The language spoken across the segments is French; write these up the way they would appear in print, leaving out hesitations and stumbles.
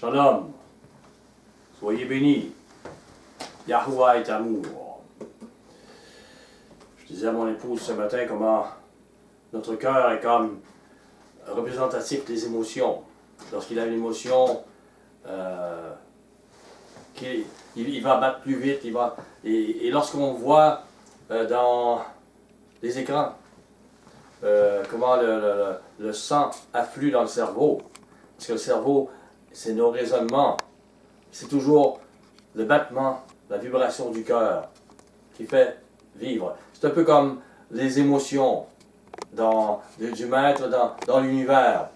Shalom. Soyez bénis. Yahuwah est amour. Je disais à mon épouse ce matin comment notre cœur est comme représentatif des émotions. Lorsqu'il a une émotion, il va battre plus vite. Et lorsqu'on voit dans les écrans comment le sang afflue dans le cerveau, parce que le cerveau, c'est nos raisonnements, c'est toujours le battement, la vibration du cœur qui fait vivre. C'est un peu comme les émotions du maître dans l'univers.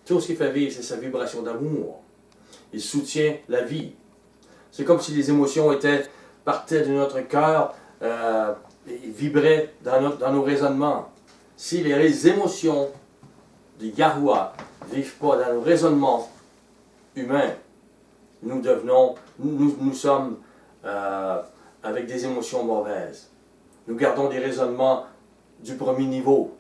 Tout ce qui fait vivre, c'est sa vibration d'amour. Il soutient la vie. C'est comme si les émotions partaient de notre cœur et vibraient dans nos raisonnements. Si les émotions de Yahuwah ne vivent pas dans nos raisonnements humains, nous sommes avec des émotions mauvaises. Nous gardons des raisonnements du premier niveau,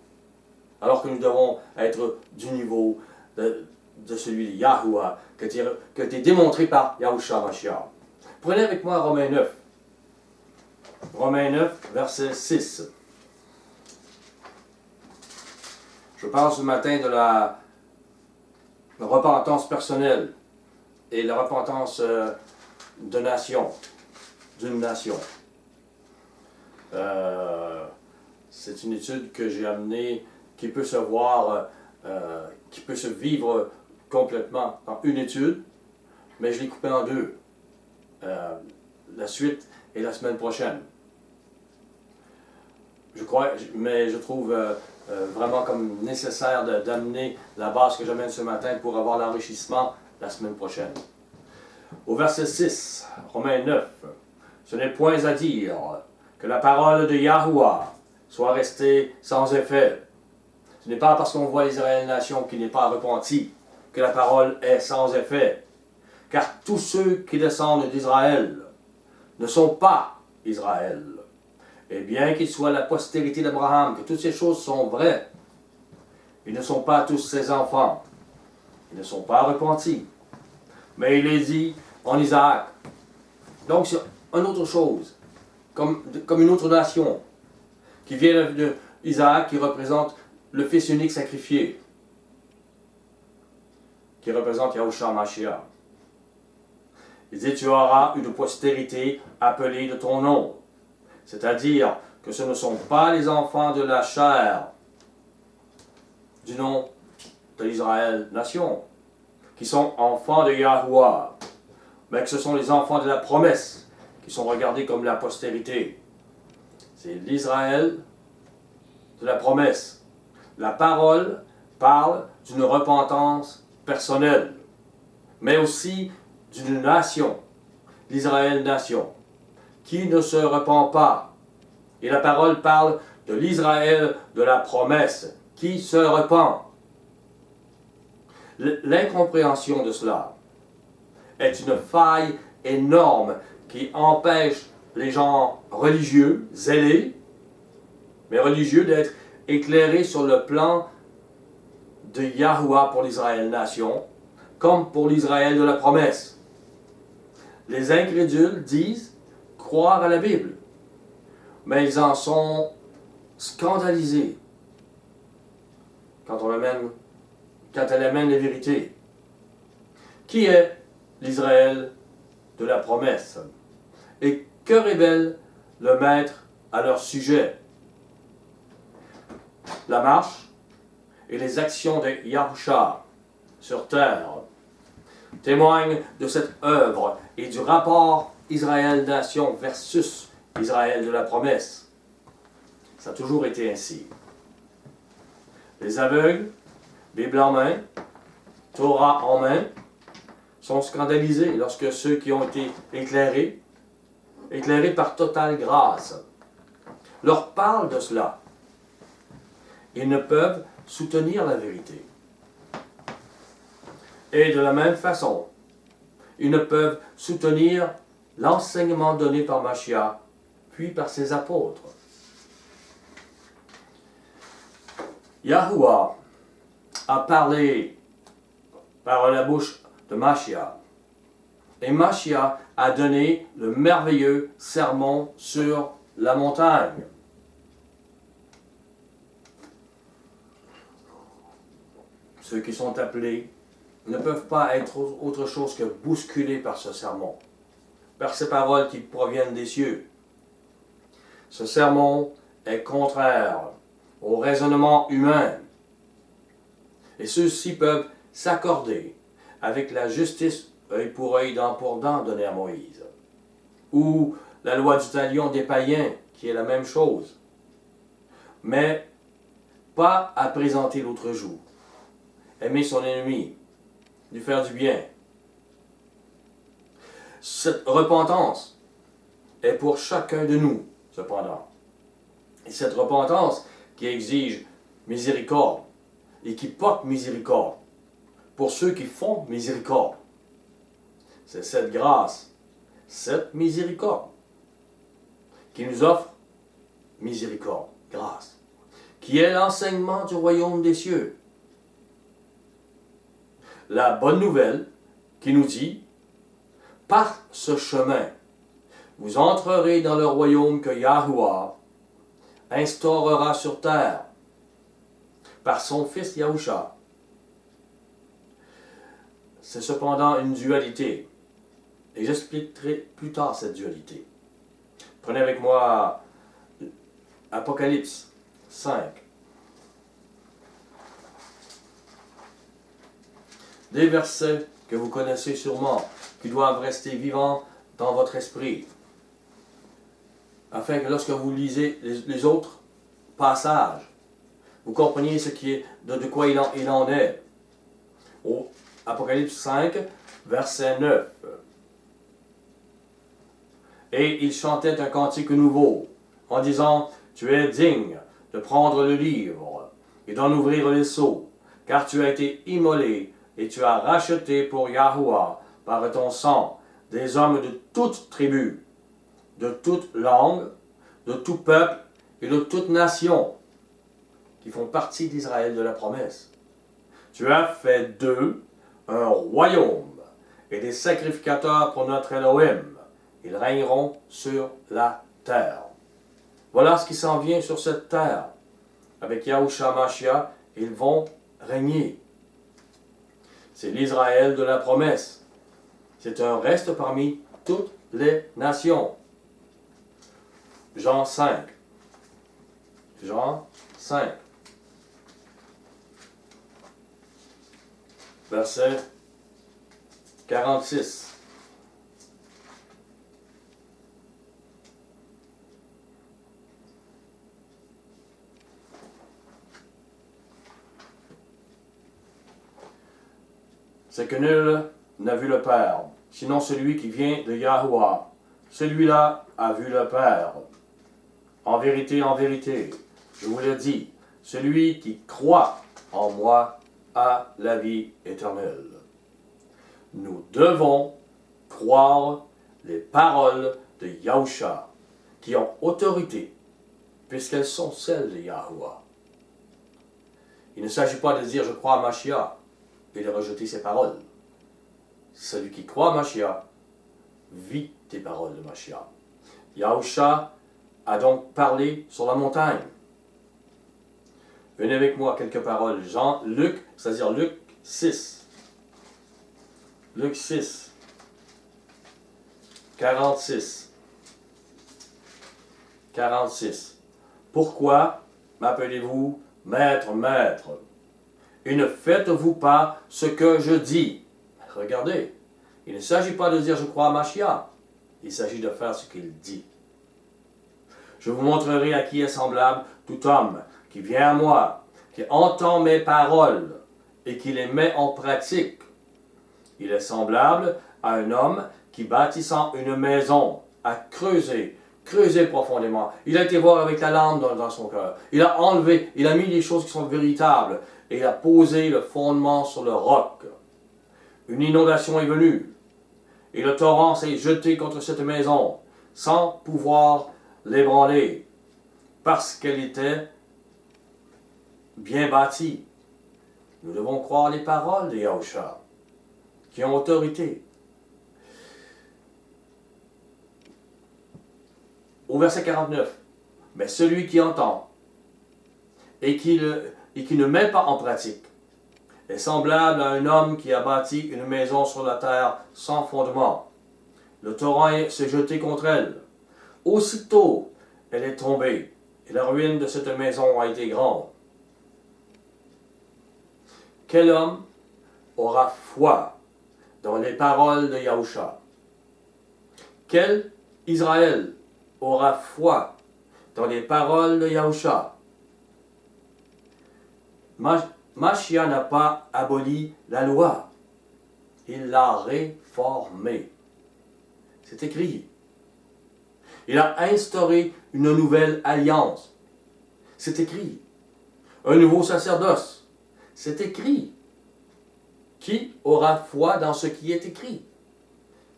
alors que nous devons être du niveau de celui de Yahuwah, qui a été démontré par Yahushua Mashiach. Prenez avec moi Romains 9. Romains 9, verset 6. Je parle ce matin de la repentance personnelle et la repentance d'une nation. C'est une étude que j'ai amenée qui peut se voir, qui peut se vivre complètement en une étude, mais je l'ai coupée en deux. La suite est la semaine prochaine. Mais je trouve vraiment comme nécessaire d'amener la base que j'amène ce matin pour avoir l'enrichissement la semaine prochaine. Au verset 6, Romains 9, ce n'est point à dire que la parole de Yahuwah soit restée sans effet. Ce n'est pas parce qu'on voit l'Israël nation qui n'est pas repenti que la parole est sans effet. Car tous ceux qui descendent d'Israël ne sont pas Israël. Et bien qu'ils soient la postérité d'Abraham, que toutes ces choses sont vraies, ils ne sont pas tous ses enfants. Ils ne sont pas repentis. Mais il est dit en Isaac. Donc c'est une autre chose, comme une autre nation, qui vient d'Isaac, qui représente le Fils unique sacrifié, qui représente Yahushua Mashiach. Il dit, tu auras une postérité appelée de ton nom. C'est-à-dire que ce ne sont pas les enfants de la chair du nom de l'Israël nation, qui sont enfants de Yahuwah, mais que ce sont les enfants de la promesse, qui sont regardés comme la postérité. C'est l'Israël de la promesse. La parole parle d'une repentance personnelle, mais aussi d'une nation, l'Israël nation, qui ne se repent pas. Et la parole parle de l'Israël de la promesse, qui se repent. L'incompréhension de cela est une faille énorme qui empêche les gens religieux, zélés, mais religieux d'être éclairés sur le plan de Yahuwah pour l'Israël nation, comme pour l'Israël de la promesse. Les incrédules disent croire à la Bible, mais ils en sont scandalisés quand elle amène les vérités. Qui est l'Israël de la promesse? Et que révèle le Maître à leur sujet? La marche et les actions de Yahushua sur terre témoignent de cette œuvre et du rapport Israël-nation versus Israël de la promesse. Ça a toujours été ainsi. Les aveugles, Bible en main, Torah en main, sont scandalisés lorsque ceux qui ont été éclairés par totale grâce, leur parlent de cela. Ils ne peuvent soutenir la vérité. Et de la même façon, ils ne peuvent soutenir l'enseignement donné par Mashiach, puis par ses apôtres. Yahuwah a parlé par la bouche de Mashiach Et Mashiach a donné le merveilleux sermon sur la montagne. Ceux qui sont appelés ne peuvent pas être autre chose que bousculés par ce sermon, par ces paroles qui proviennent des cieux. Ce sermon est contraire au raisonnement humain. Et ceux-ci peuvent s'accorder avec la justice œil pour œil, dent pour dent donnée à Moïse, ou la loi du talion des païens, qui est la même chose, mais pas à présenter l'autre jour, aimer son ennemi, lui faire du bien. Cette repentance est pour chacun de nous, cependant. Et cette repentance qui exige miséricorde et qui porte miséricorde pour ceux qui font miséricorde. C'est cette grâce, cette miséricorde qui nous offre miséricorde, grâce, qui est l'enseignement du royaume des cieux. La bonne nouvelle qui nous dit, par ce chemin, vous entrerez dans le royaume que Yahuwah instaurera sur terre par son fils Yahusha. C'est cependant une dualité. Et j'expliquerai plus tard cette dualité. Prenez avec moi Apocalypse 5. Des versets que vous connaissez sûrement, qui doivent rester vivants dans votre esprit, afin que lorsque vous lisez les autres passages, vous compreniez ce qui est, de quoi il en est. Au Apocalypse 5, verset 9. Et il chantait un cantique nouveau, en disant, tu es digne de prendre le livre et d'en ouvrir les sceaux, car tu as été immolé et tu as racheté pour Yahuwah par ton sang des hommes de toute tribu, de toute langue, de tout peuple et de toute nation, qui font partie d'Israël de la promesse. Tu as fait d'eux un royaume et des sacrificateurs pour notre Elohim. Ils régneront sur la terre. Voilà ce qui s'en vient sur cette terre. Avec Yahushua Mashiach, ils vont régner. C'est l'Israël de la promesse. C'est un reste parmi toutes les nations. Jean 5. Jean 5. Verset 46. C'est que nul n'a vu le Père, sinon celui qui vient de Yahuwah. Celui-là a vu le Père. En vérité, je vous le dis, celui qui croit en moi a la vie éternelle. Nous devons croire les paroles de Yahusha, qui ont autorité, puisqu'elles sont celles de Yahuwah. Il ne s'agit pas de dire « je crois à Mashiach » et de rejeter ses paroles. Celui qui croit à Mashiach vit des paroles de Mashiach. Yahusha a donc parlé sur la montagne. Venez avec moi quelques paroles. Luc 6. Luc 6. 46. 46. Pourquoi m'appelez-vous maître, maître? Et ne faites-vous pas ce que je dis? Regardez, il ne s'agit pas de dire je crois à Mashiach. Il s'agit de faire ce qu'il dit. Je vous montrerai à qui est semblable tout homme qui vient à moi, qui entend mes paroles et qui les met en pratique. Il est semblable à un homme qui, bâtissant une maison, a creusé profondément. Il a été voir avec la lampe dans son cœur. Il a enlevé, il a mis les choses qui sont véritables et il a posé le fondement sur le roc. Une inondation est venue et le torrent s'est jeté contre cette maison sans pouvoir l'ébranler parce qu'elle était bien bâtie. Nous devons croire les paroles de Yahusha qui ont autorité. Au verset 49, mais celui qui entend et qui ne met pas en pratique est semblable à un homme qui a bâti une maison sur la terre sans fondement. Le torrent s'est jeté contre elle. Aussitôt, elle est tombée, et la ruine de cette maison a été grande. Quel homme aura foi dans les paroles de Yahusha? Quel Israël aura foi dans les paroles de Yahusha? Mashiach n'a pas aboli la loi, il l'a réformée. C'est écrit. Il a instauré une nouvelle alliance. C'est écrit. Un nouveau sacerdoce. C'est écrit. Qui aura foi dans ce qui est écrit?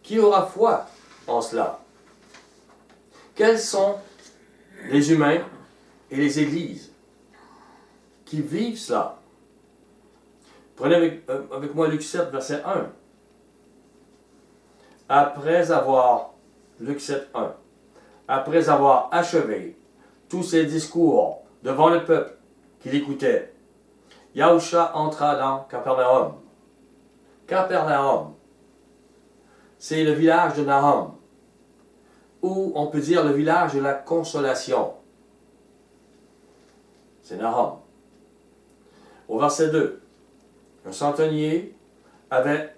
Qui aura foi en cela? Quels sont les humains et les églises qui vivent cela? Prenez avec moi Luc 7, verset 1. Luc 7, 1. Après avoir achevé tous ses discours devant le peuple qui l'écoutait, Yahusha entra dans Capernaum. Capernaum, c'est le village de Nahum, ou on peut dire le village de la consolation. C'est Nahum. Au verset 2, un centenier avait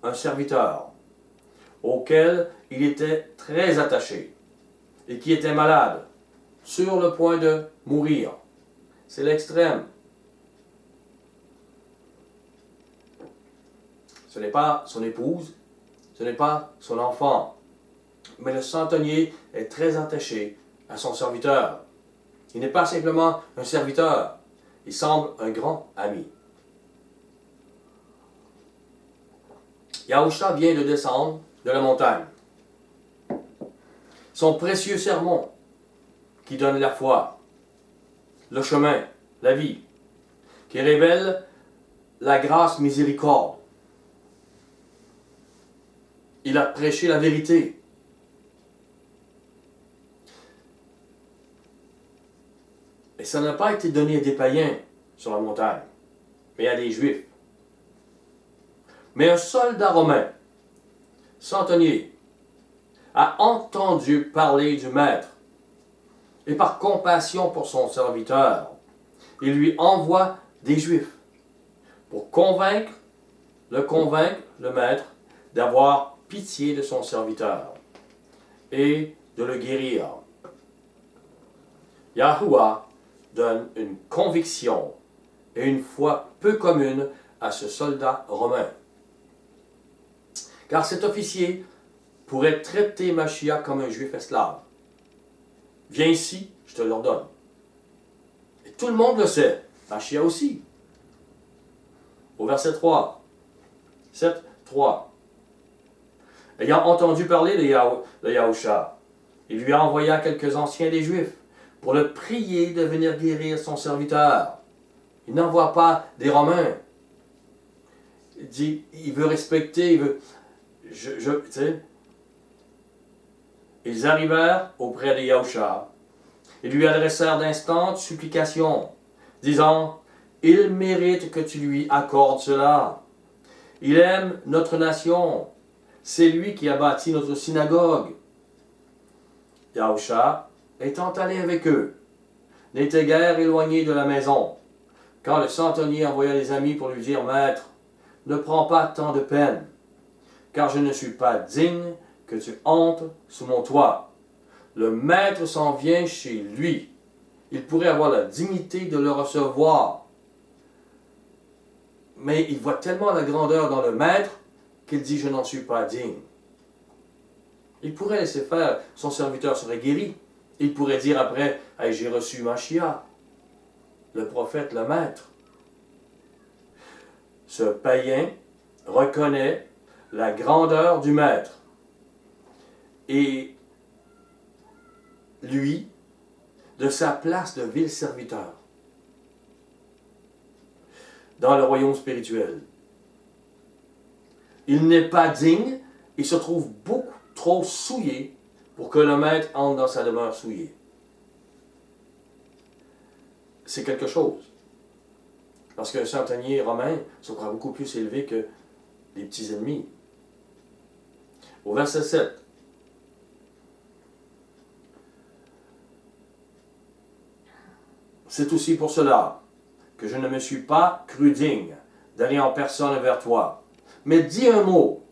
un serviteur auquel il était très attaché et qui était malade, sur le point de mourir. C'est l'extrême. Ce n'est pas son épouse, ce n'est pas son enfant, mais le centenier est très attaché à son serviteur. Il n'est pas simplement un serviteur, il semble un grand ami. Yahusha vient de descendre de la montagne. Son précieux sermon qui donne la foi, le chemin, la vie, qui révèle la grâce miséricorde. Il a prêché la vérité. Et ça n'a pas été donné à des païens sur la montagne, mais à des Juifs. Mais un soldat romain, centenier, a entendu parler du Maître, et par compassion pour son serviteur, il lui envoie des Juifs pour convaincre le Maître, d'avoir pitié de son serviteur et de le guérir. Yahuwah donne une conviction et une foi peu commune à ce soldat romain. Car cet officier pourrait traiter Mashiach comme un juif esclave. Viens ici, je te l'ordonne. Et tout le monde le sait, Mashiach aussi. Au verset 3, 7, 3. Ayant entendu parler de Yahusha, il lui envoya quelques anciens des Juifs pour le prier de venir guérir son serviteur. Il n'envoie pas des Romains. Il dit, il veut respecter, il veut... tu sais. Ils arrivèrent auprès de Yahusha et lui adressèrent d'instantes supplications, disant, il mérite que tu lui accordes cela. Il aime notre nation. C'est lui qui a bâti notre synagogue. Yahusha, étant allé avec eux, n'était guère éloigné de la maison, quand le centenier envoya des amis pour lui dire, Maître, ne prends pas tant de peine, car je ne suis pas digne que tu entres sous mon toit. Le Maître s'en vient chez lui. Il pourrait avoir la dignité de le recevoir. Mais il voit tellement la grandeur dans le Maître qu'il dit, je n'en suis pas digne. Il pourrait laisser faire, son serviteur serait guéri. Il pourrait dire après, hey, j'ai reçu Mashiach, le prophète, le Maître. Ce païen reconnaît la grandeur du Maître. Et lui, de sa place de vil serviteur, dans le royaume spirituel, il n'est pas digne, il se trouve beaucoup trop souillé pour que le maître entre dans sa demeure souillée. C'est quelque chose. Parce qu'un centenier romain sera beaucoup plus élevé que les petits ennemis. Au verset 7. C'est aussi pour cela que je ne me suis pas cru digne d'aller en personne vers toi. Mais dis un mot,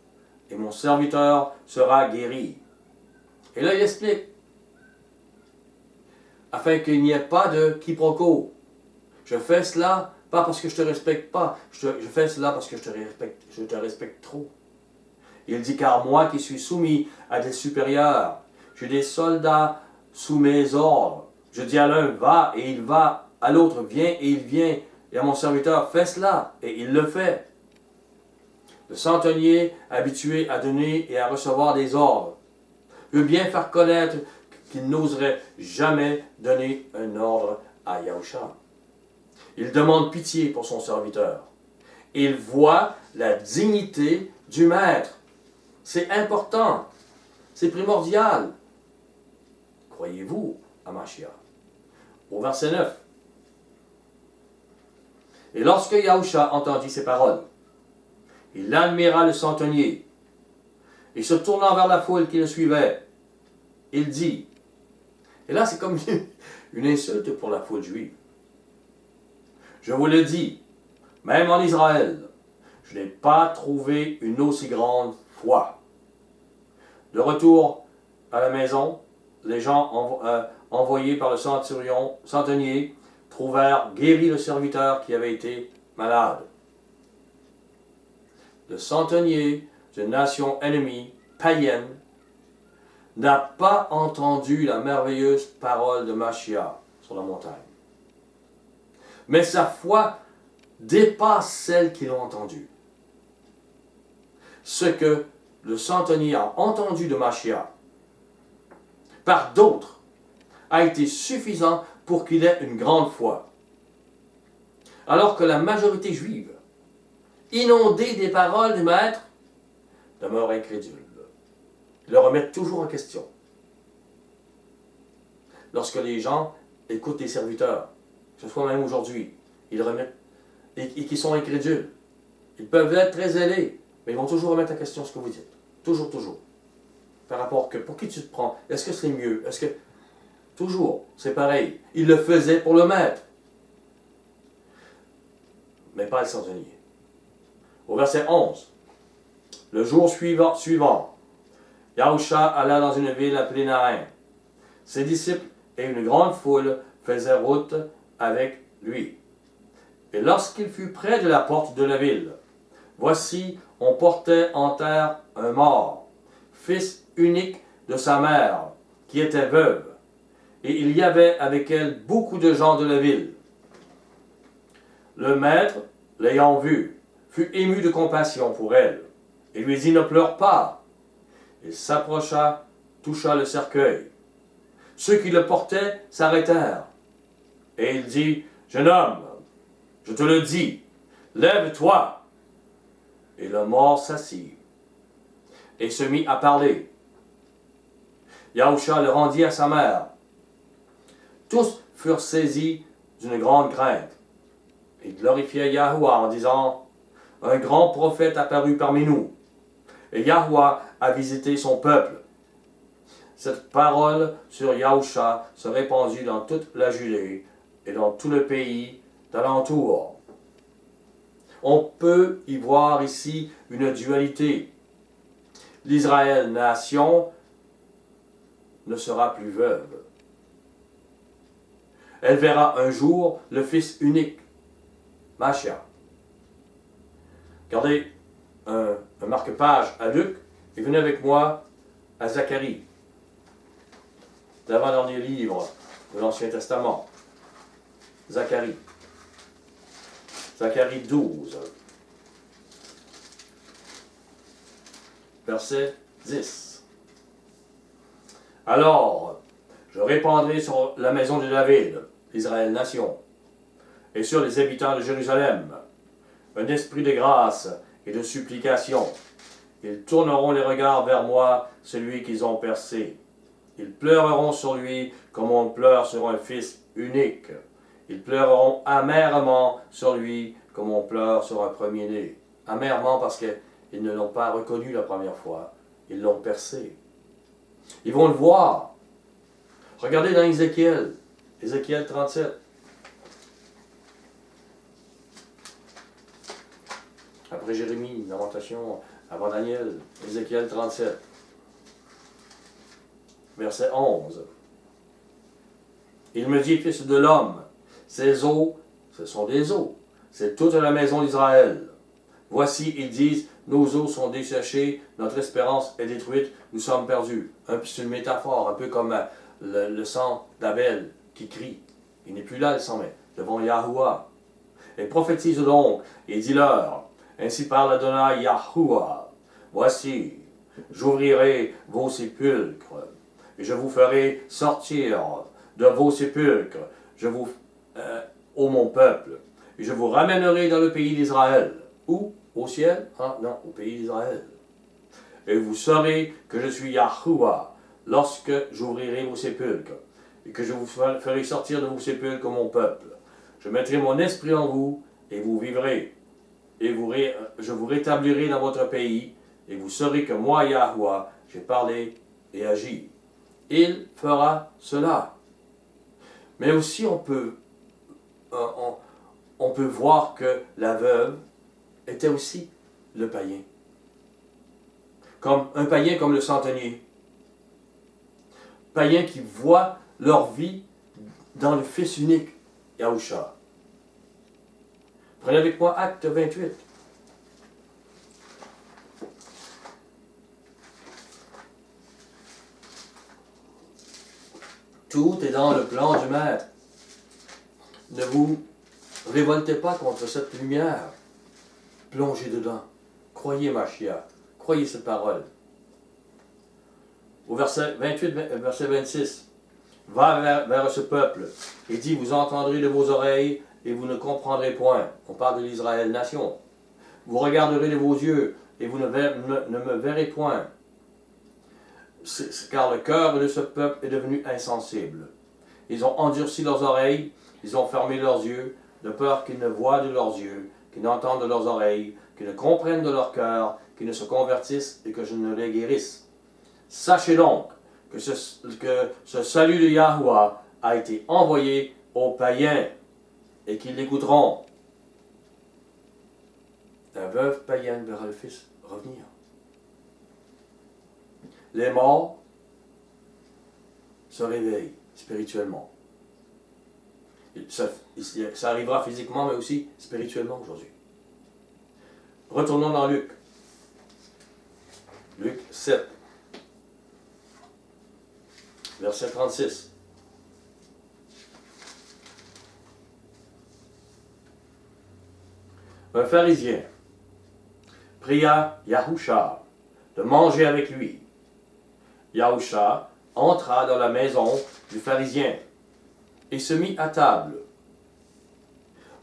et mon serviteur sera guéri. Et là, il explique, afin qu'il n'y ait pas de quiproquo. Je fais cela pas parce que je te respecte pas, je fais cela parce que je te respecte trop. Il dit, car moi qui suis soumis à des supérieurs, j'ai des soldats sous mes ordres. Je dis à l'un, va, et il va, à l'autre, viens, et il vient, et à mon serviteur, fais cela, et il le fait. Le centenier, habitué à donner et à recevoir des ordres, veut bien faire connaître qu'il n'oserait jamais donner un ordre à Yahusha. Il demande pitié pour son serviteur. Il voit la dignité du maître. C'est important. C'est primordial. Croyez-vous à Mashiach? Au verset 9. Et lorsque Yahusha entendit ces paroles, il admira le centenier, et se tournant vers la foule qui le suivait, il dit, et là c'est comme une insulte pour la foule juive. Je vous le dis, même en Israël, je n'ai pas trouvé une aussi grande foi. De retour à la maison, les gens envoyés par le centenier trouvèrent guéri le serviteur qui avait été malade. Le centenier d'une nation ennemie, païenne, n'a pas entendu la merveilleuse parole de Mashiach sur la montagne. Mais sa foi dépasse celle qui l'ont entendue. Ce que le centenier a entendu de Mashiach par d'autres a été suffisant pour qu'il ait une grande foi. Alors que la majorité juive, inondée des paroles du maître, demeure incrédule. Ils le remettent toujours en question. Lorsque les gens écoutent les serviteurs, que ce soit même aujourd'hui, ils remettent, et qui sont incrédules, ils peuvent être très zélés, mais ils vont toujours remettre en question ce que vous dites. Toujours, toujours. Par rapport que, pour qui tu te prends? Est-ce que c'est mieux? Est-ce que... Toujours, c'est pareil. Ils le faisaient pour le maître. Mais pas le centenier. Au verset 11. Le jour suivant, Yahusha alla dans une ville appelée Naïm. Ses disciples et une grande foule faisaient route avec lui. Et lorsqu'il fut près de la porte de la ville, voici, on portait en terre un mort, fils unique de sa mère, qui était veuve, et il y avait avec elle beaucoup de gens de la ville. Le maître, l'ayant vue, fut ému de compassion pour elle, et lui dit, ne pleure pas. Il s'approcha, toucha le cercueil. Ceux qui le portaient s'arrêtèrent, et il dit, jeune homme, je te le dis, lève-toi. Et le mort s'assit, et se mit à parler. Yahusha le rendit à sa mère. Tous furent saisis d'une grande crainte. Ils glorifiaient Yahuwah en disant, un grand prophète apparut parmi nous, et Yahuwah a visité son peuple. Cette parole sur Yahusha se répandit dans toute la Judée et dans tout le pays d'alentour. On peut y voir ici une dualité. L'Israël nation ne sera plus veuve. Elle verra un jour le Fils unique, Mashiach. Regardez un marque-page à Luc et venez avec moi à Zacharie, l'avant-dernier livre de l'Ancien Testament. Zacharie. Zacharie 12, verset 10. Alors, je répandrai sur la maison de David, Israël nation, et sur les habitants de Jérusalem, un esprit de grâce et de supplication. Ils tourneront les regards vers moi, celui qu'ils ont percé. Ils pleureront sur lui comme on pleure sur un fils unique. Ils pleureront amèrement sur lui comme on pleure sur un premier-né. Amèrement parce qu'ils ne l'ont pas reconnu la première fois. Ils l'ont percé. Ils vont le voir. Regardez dans Ézéchiel. Ézéchiel 37. Après Jérémie, Lamentation, avant Daniel, Ézéchiel 37. Verset 11. Il me dit, fils de l'homme, ces eaux, ce sont des eaux. C'est toute la maison d'Israël. Voici, ils disent, nos eaux sont desséchées, notre espérance est détruite, nous sommes perdus. C'est une métaphore, un peu comme le sang d'Abel qui crie. Il n'est plus là, le sang, mais devant Yahuwah. Et prophétise donc, et dis-leur, ainsi parle Adonai Yahuwah, voici, j'ouvrirai vos sépulcres, et je vous ferai sortir de vos sépulcres, ô mon peuple, et je vous ramènerai dans le pays d'Israël. Où? Au ciel? Ah non, au pays d'Israël. Et vous saurez que je suis Yahuwah, lorsque j'ouvrirai vos sépulcres, et que je vous ferai sortir de vos sépulcres, mon peuple. Je mettrai mon esprit en vous, et vous vivrez. Et je vous rétablirai dans votre pays, et vous saurez que moi, Yahuwah, j'ai parlé et agi. Il fera cela. Mais aussi, on peut voir que la veuve était aussi le païen. Comme un païen comme le centenier. Païens qui voient leur vie dans le Fils unique, Yahusha. Prenez avec moi Acte 28. Tout est dans le plan du Maître. Ne vous révoltez pas contre cette lumière. Plongez dedans. Croyez Mashiach. Croyez cette parole. Au verset 28, verset 26. Va vers ce peuple et dit, vous entendrez de vos oreilles et vous ne comprendrez point. On parle de l'Israël nation. Vous regarderez de vos yeux et vous ne me verrez point. Car le cœur de ce peuple est devenu insensible. Ils ont endurci leurs oreilles, ils ont fermé leurs yeux, de peur qu'ils ne voient de leurs yeux, qu'ils n'entendent de leurs oreilles, qu'ils ne comprennent de leur cœur, qu'ils ne se convertissent et que je ne les guérisse. Sachez donc que ce salut de Yahuwah a été envoyé aux païens et qu'ils l'écouteront. La veuve païenne verra le Fils revenir. Les morts se réveillent spirituellement. Ça arrivera physiquement, mais aussi spirituellement aujourd'hui. Retournons dans Luc. Luc 7, verset 36. Un pharisien pria Yahusha de manger avec lui. Yahusha entra dans la maison du pharisien et se mit à table.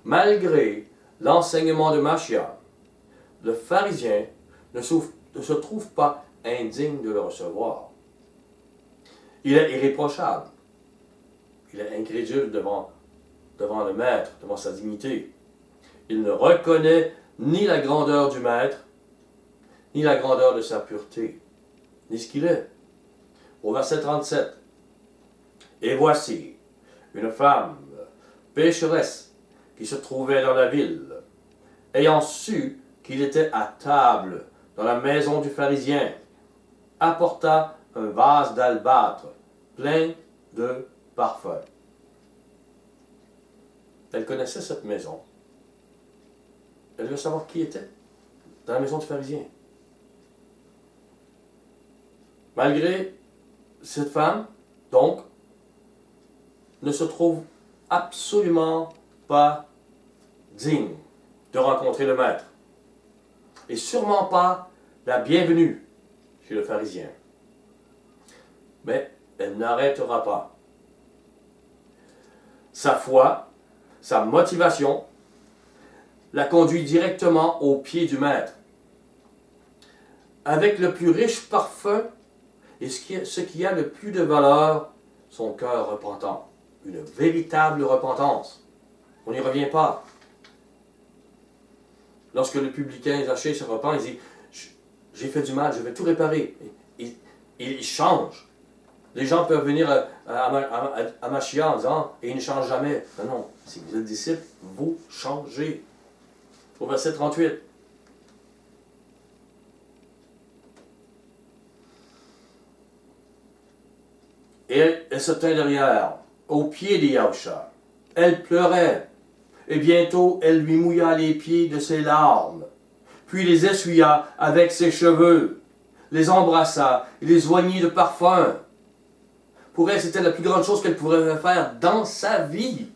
Malgré l'enseignement de Mashiach, le pharisien ne se trouve pas indigne de le recevoir. Il est irréprochable. Il est incrédule devant le maître, devant sa dignité. Il ne reconnaît ni la grandeur du maître, ni la grandeur de sa pureté, ni ce qu'il est. Au verset 37. Et voici une femme pécheresse qui se trouvait dans la ville, ayant su qu'il était à table dans la maison du pharisien, apporta un vase d'albâtre plein de parfums. Elle connaissait cette maison. Elle veut savoir qui était dans la maison du pharisien. Malgré cette femme, donc, ne se trouve absolument pas digne de rencontrer le maître. Et sûrement pas la bienvenue chez le pharisien. Mais elle n'arrêtera pas. Sa foi, sa motivation, la conduit directement au pied du maître. Avec le plus riche parfum et ce qui a le plus de valeur, son cœur repentant. Une véritable repentance. On n'y revient pas. Lorsque le publicain Zaché se repent, il dit, j'ai fait du mal, je vais tout réparer. Il change. Les gens peuvent venir à Machia en disant, et il ne change jamais. Non, non, si vous êtes disciple, vous changez. Au verset 38. Et elle se tint derrière, aux pieds de Yahusha. Elle pleurait, et bientôt elle lui mouilla les pieds de ses larmes, puis les essuya avec ses cheveux, les embrassa et les oignit de parfum. Pour elle, c'était la plus grande chose qu'elle pourrait faire dans sa vie.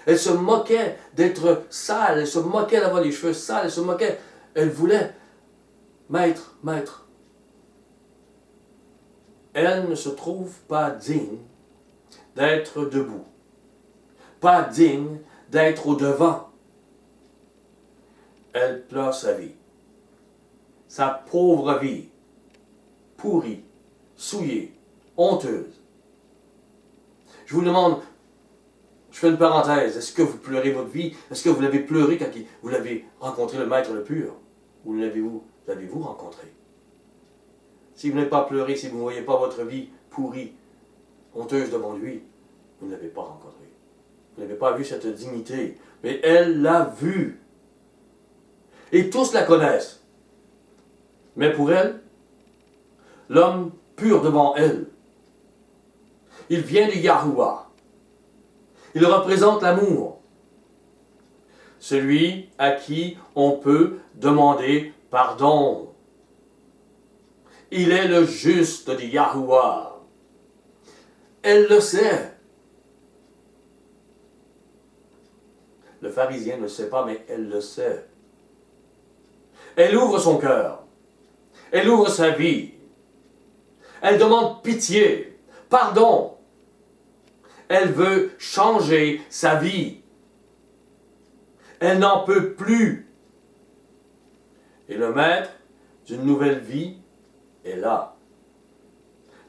Elle se moquait d'être sale, elle se moquait d'avoir les cheveux sales, elle se moquait. Elle voulait, maître, maître. Elle ne se trouve pas digne d'être debout, pas digne d'être au devant. Elle pleure sa vie, sa pauvre vie, pourrie, souillée, honteuse. Je vous demande, je fais une parenthèse, est-ce que vous pleurez votre vie? Est-ce que vous l'avez pleuré quand vous l'avez rencontré, le Maître le pur? Ou l'avez-vous rencontré? Si vous n'avez pas pleuré, si vous ne voyez pas votre vie pourrie, honteuse devant lui, vous ne l'avez pas rencontré. Vous n'avez pas vu cette dignité. Mais elle l'a vue. Et tous la connaissent. Mais pour elle, l'homme pur devant elle, il vient de Yahuwah. Il représente l'amour. Celui à qui on peut demander pardon. Il est le juste de Yahuwah. Elle le sait. Le pharisien ne le sait pas, mais elle le sait. Elle ouvre son cœur. Elle ouvre sa vie. Elle demande pitié, pardon. Elle veut changer sa vie. Elle n'en peut plus. Et le maître d'une nouvelle vie est là,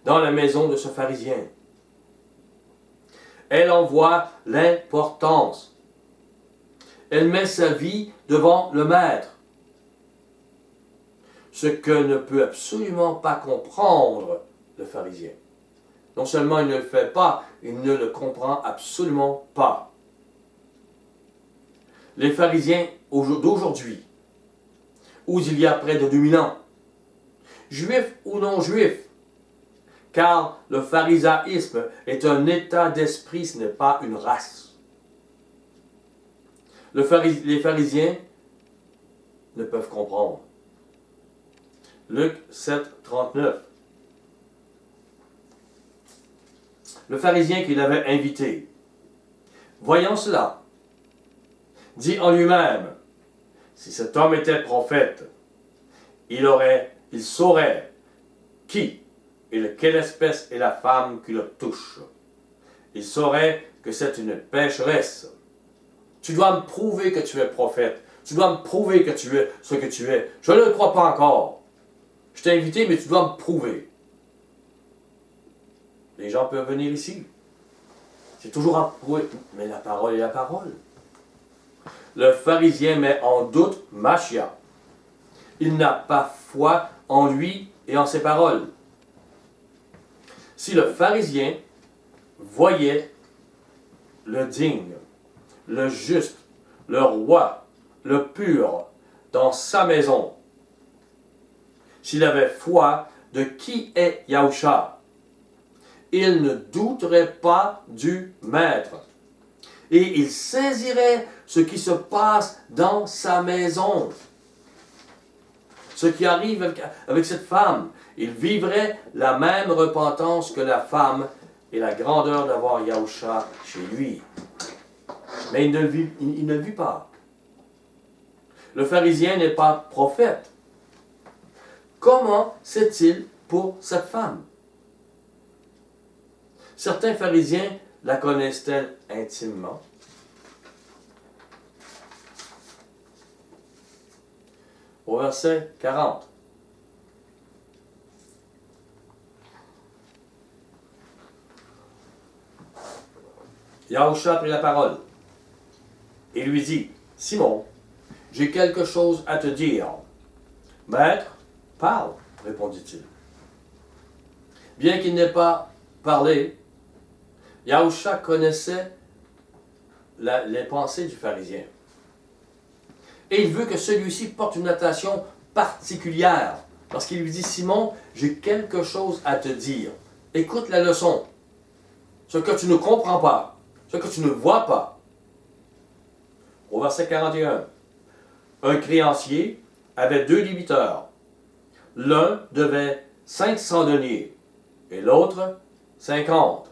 dans la maison de ce pharisien. Elle en voit l'importance. Elle met sa vie devant le maître. Ce que ne peut absolument pas comprendre le pharisien. Non seulement il ne le fait pas, il ne le comprend absolument pas. Les pharisiens d'aujourd'hui, où il y a près de 2000 ans, juifs ou non juifs, car le pharisaïsme est un état d'esprit, ce n'est pas une race. Les pharisiens ne peuvent comprendre. Luc 7, 39. Le pharisien qui l'avait invité, voyant cela, dit en lui-même, si cet homme était prophète, il saurait qui et de quelle espèce est la femme qui le touche. Il saurait que c'est une pécheresse. Tu dois me prouver que tu es prophète. Tu dois me prouver que tu es ce que tu es. Je ne le crois pas encore. Je t'ai invité, mais tu dois me prouver. Les gens peuvent venir ici. C'est toujours à prouver. Mais la parole est la parole. Le pharisien met en doute Machia. Il n'a pas foi en lui et en ses paroles. Si le pharisien voyait le digne, le juste, le roi, le pur dans sa maison, s'il avait foi de qui est Yahusha, il ne douterait pas du maître. Et il saisirait ce qui se passe dans sa maison. Ce qui arrive avec cette femme. Il vivrait la même repentance que la femme et la grandeur d'avoir Yahusha chez lui. Mais il ne le vit pas. Le pharisien n'est pas prophète. Comment c'est-il pour cette femme? Certains pharisiens la connaissent-elles intimement? Au verset 40. Yahushua prit la parole et lui dit, Simon, j'ai quelque chose à te dire. Maître, parle, répondit-il. Bien qu'il n'ait pas parlé, Yahushua connaissait les pensées du pharisien. Et il veut que celui-ci porte une attention particulière. Parce qu'il lui dit, Simon, j'ai quelque chose à te dire. Écoute la leçon. Ce que tu ne comprends pas, ce que tu ne vois pas. Au verset 41, un créancier avait 2 débiteurs. L'un devait 500 deniers et l'autre 50.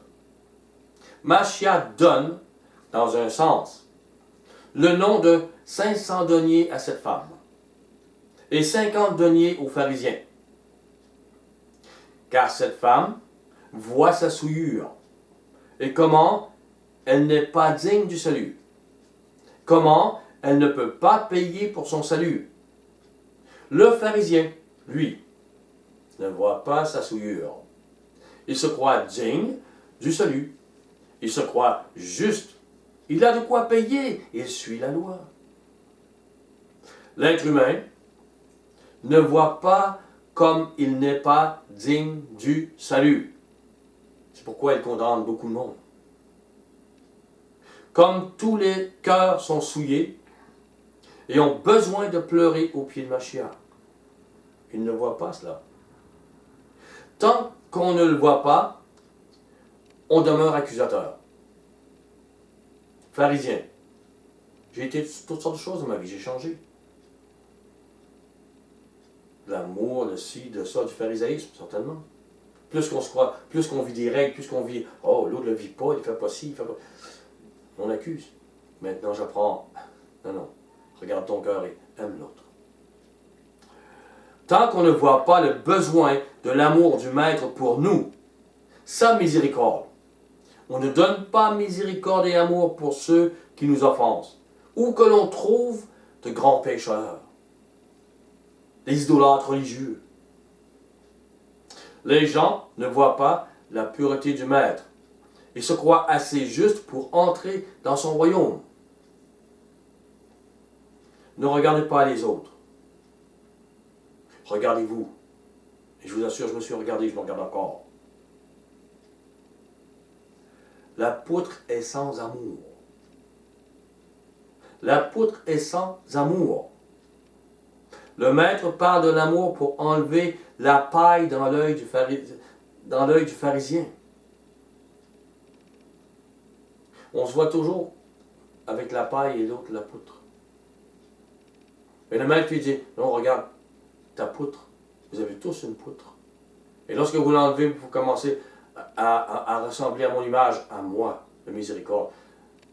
Machia donne, dans un sens, le nom de 500 deniers à cette femme et 50 deniers aux pharisiens. Car cette femme voit sa souillure et comment elle n'est pas digne du salut. Comment elle ne peut pas payer pour son salut. Le pharisien, lui, ne voit pas sa souillure. Il se croit digne du salut. Il se croit juste. Il a de quoi payer. Il suit la loi. L'être humain ne voit pas comme il n'est pas digne du salut. C'est pourquoi il condamne beaucoup de monde. Comme tous les cœurs sont souillés et ont besoin de pleurer au pied de Mashiach, il ne voit pas cela. Tant qu'on ne le voit pas, on demeure accusateur. Pharisien. J'ai été toutes sortes de choses dans ma vie, j'ai changé. L'amour, le ci, de ça, du pharisaïsme, certainement. Plus qu'on se croit, plus qu'on vit des règles, plus qu'on vit, oh, l'autre ne le vit pas, il ne fait pas ci, il ne fait pas... On accuse. Maintenant, j'apprends. Non, regarde ton cœur et aime l'autre. Tant qu'on ne voit pas le besoin de l'amour du Maître pour nous, sa miséricorde, on ne donne pas miséricorde et amour pour ceux qui nous offensent, ou que l'on trouve de grands pécheurs, des idolâtres religieux. Les gens ne voient pas la pureté du Maître et se croient assez justes pour entrer dans son royaume. Ne regardez pas les autres. Regardez-vous. Et je vous assure, je me suis regardé, je me regarde encore. La poutre est sans amour. La poutre est sans amour. Le Maître parle de l'amour pour enlever la paille dans l'œil du pharisien. On se voit toujours avec la paille et l'autre la poutre. Mais le Maître lui dit, non, regarde, ta poutre, vous avez tous une poutre. Et lorsque vous l'enlevez, vous commencez à ressembler à mon image, à moi, de miséricorde.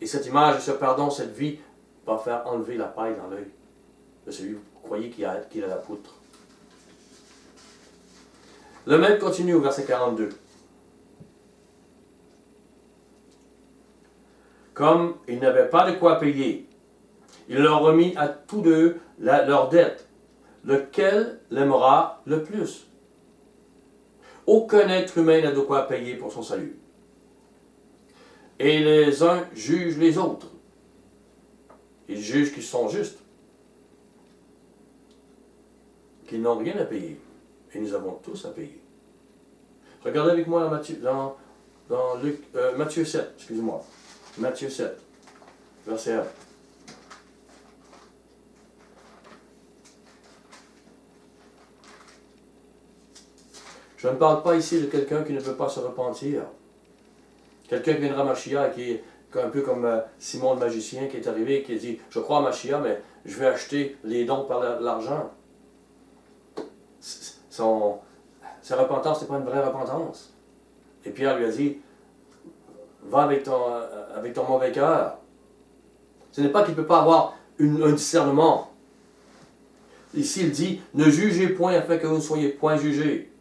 Et cette image, ce pardon, cette vie, va faire enlever la paille dans l'œil de celui que vous croyez qu'il a la poutre. Le Maître continue au verset 42. Comme ils n'avaient pas de quoi payer, il leur remit à tous deux leur dette, lequel l'aimera le plus. Aucun être humain n'a de quoi payer pour son salut. Et les uns jugent les autres. Ils jugent qu'ils sont justes, qu'ils n'ont rien à payer. Et nous avons tous à payer. Regardez avec moi dans Matthieu 7, excusez-moi. Matthieu 7, verset 1. Je ne parle pas ici de quelqu'un qui ne peut pas se repentir. Quelqu'un qui viendra à Mashiach, qui est un peu comme Simon le magicien qui est arrivé et qui a dit, je crois à Mashiach, mais je vais acheter les dons par l'argent. Sa repentance n'est pas une vraie repentance. Et Pierre lui a dit, va avec ton mauvais cœur. Ce n'est pas qu'il ne peut pas avoir un discernement. Ici, il dit, ne jugez point afin que vous ne soyez point jugés.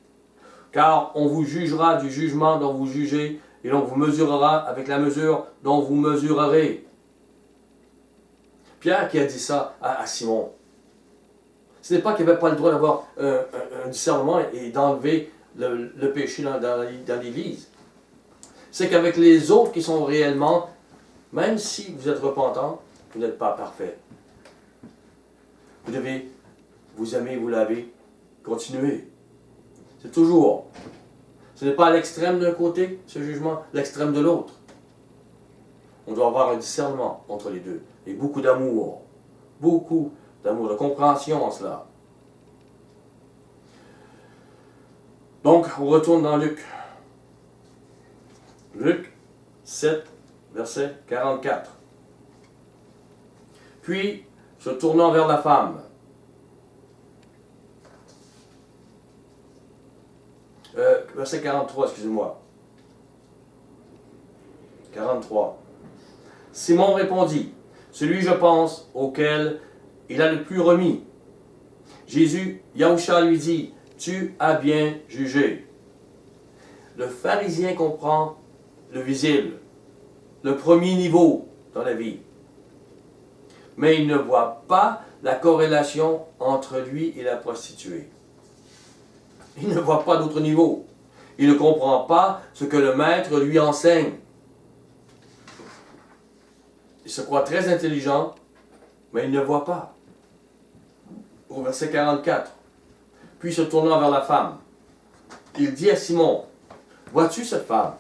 Car on vous jugera du jugement dont vous jugez, et l'on vous mesurera avec la mesure dont vous mesurerez. Pierre qui a dit ça à Simon. Ce n'est pas qu'il n'avait pas le droit d'avoir un discernement et d'enlever le péché dans l'Église. C'est qu'avec les autres qui sont réellement même si vous êtes repentant, vous n'êtes pas parfait. Vous devez vous aimer, vous laver, continuer. C'est toujours. Ce n'est pas à l'extrême d'un côté, ce jugement, l'extrême de l'autre. On doit avoir un discernement entre les deux. Et beaucoup d'amour, de compréhension en cela. Donc, on retourne dans Luc. Luc 7, verset 44. Puis, se tournant vers la femme, verset 43, excusez-moi. 43. Simon répondit, celui, je pense, auquel il a le plus remis. Jésus, Yahushua lui dit, tu as bien jugé. Le pharisien comprend le visible, le premier niveau dans la vie. Mais il ne voit pas la corrélation entre lui et la prostituée. Il ne voit pas d'autre niveau. Il ne comprend pas ce que le maître lui enseigne. Il se croit très intelligent, mais il ne voit pas. Au verset 44. Puis se tournant vers la femme, il dit à Simon, vois-tu cette femme?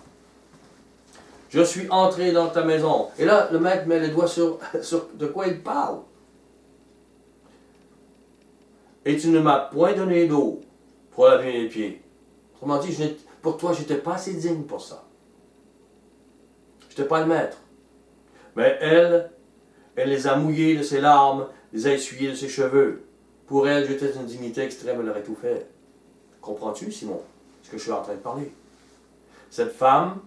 Je suis entré dans ta maison. Et là, le maître met les doigts sur de quoi il parle. Et tu ne m'as point donné d'eau pour laver mes pieds. Autrement dit, pour toi, je n'étais pas assez digne pour ça. Je n'étais pas le maître. Mais elle les a mouillés de ses larmes, les a essuyés de ses cheveux. Pour elle, j'étais une dignité extrême, elle aurait tout fait. Comprends-tu, Simon, ce que je suis en train de parler? Cette femme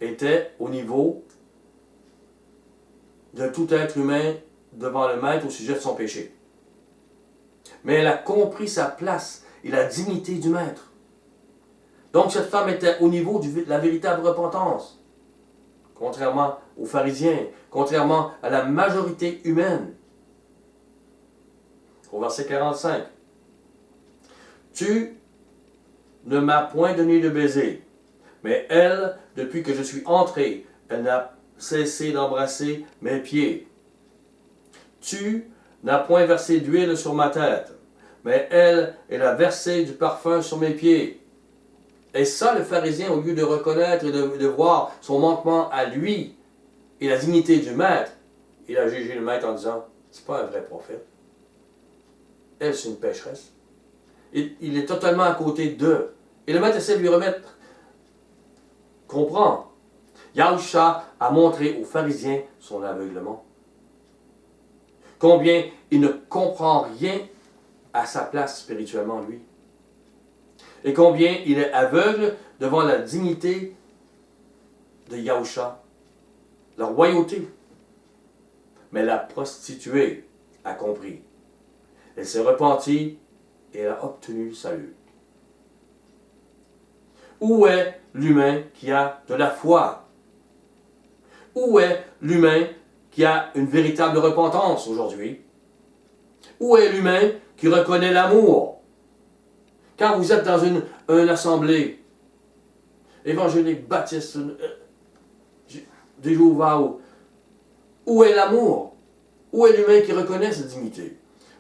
était au niveau de tout être humain devant le maître au sujet de son péché. Mais elle a compris sa place et la dignité du maître. Donc cette femme était au niveau de la véritable repentance. Contrairement aux pharisiens, contrairement à la majorité humaine. Au verset 45. Tu ne m'as point donné de baiser, mais elle, depuis que je suis entré, elle n'a cessé d'embrasser mes pieds. Tu n'as point versé d'huile sur ma tête, mais elle a versé du parfum sur mes pieds. Et ça, le pharisien, au lieu de reconnaître et de voir son manquement à lui et la dignité du maître, il a jugé le maître en disant, c'est pas un vrai prophète. Elle, c'est une pécheresse. Il est totalement à côté d'eux. Et le maître essaie de lui remettre. Comprends. Yahushua a montré aux pharisiens son aveuglement. Combien il ne comprend rien à sa place spirituellement, lui. Et combien il est aveugle devant la dignité de Yahushua, la royauté. Mais la prostituée a compris. Elle s'est repentie et elle a obtenu le salut. Où est l'humain qui a de la foi? Où est l'humain qui a une véritable repentance aujourd'hui? Où est l'humain qui reconnaît l'amour? Quand vous êtes dans une assemblée évangélique, baptiste, des Jéhovah, où est l'amour? Où est l'humain qui reconnaît sa dignité?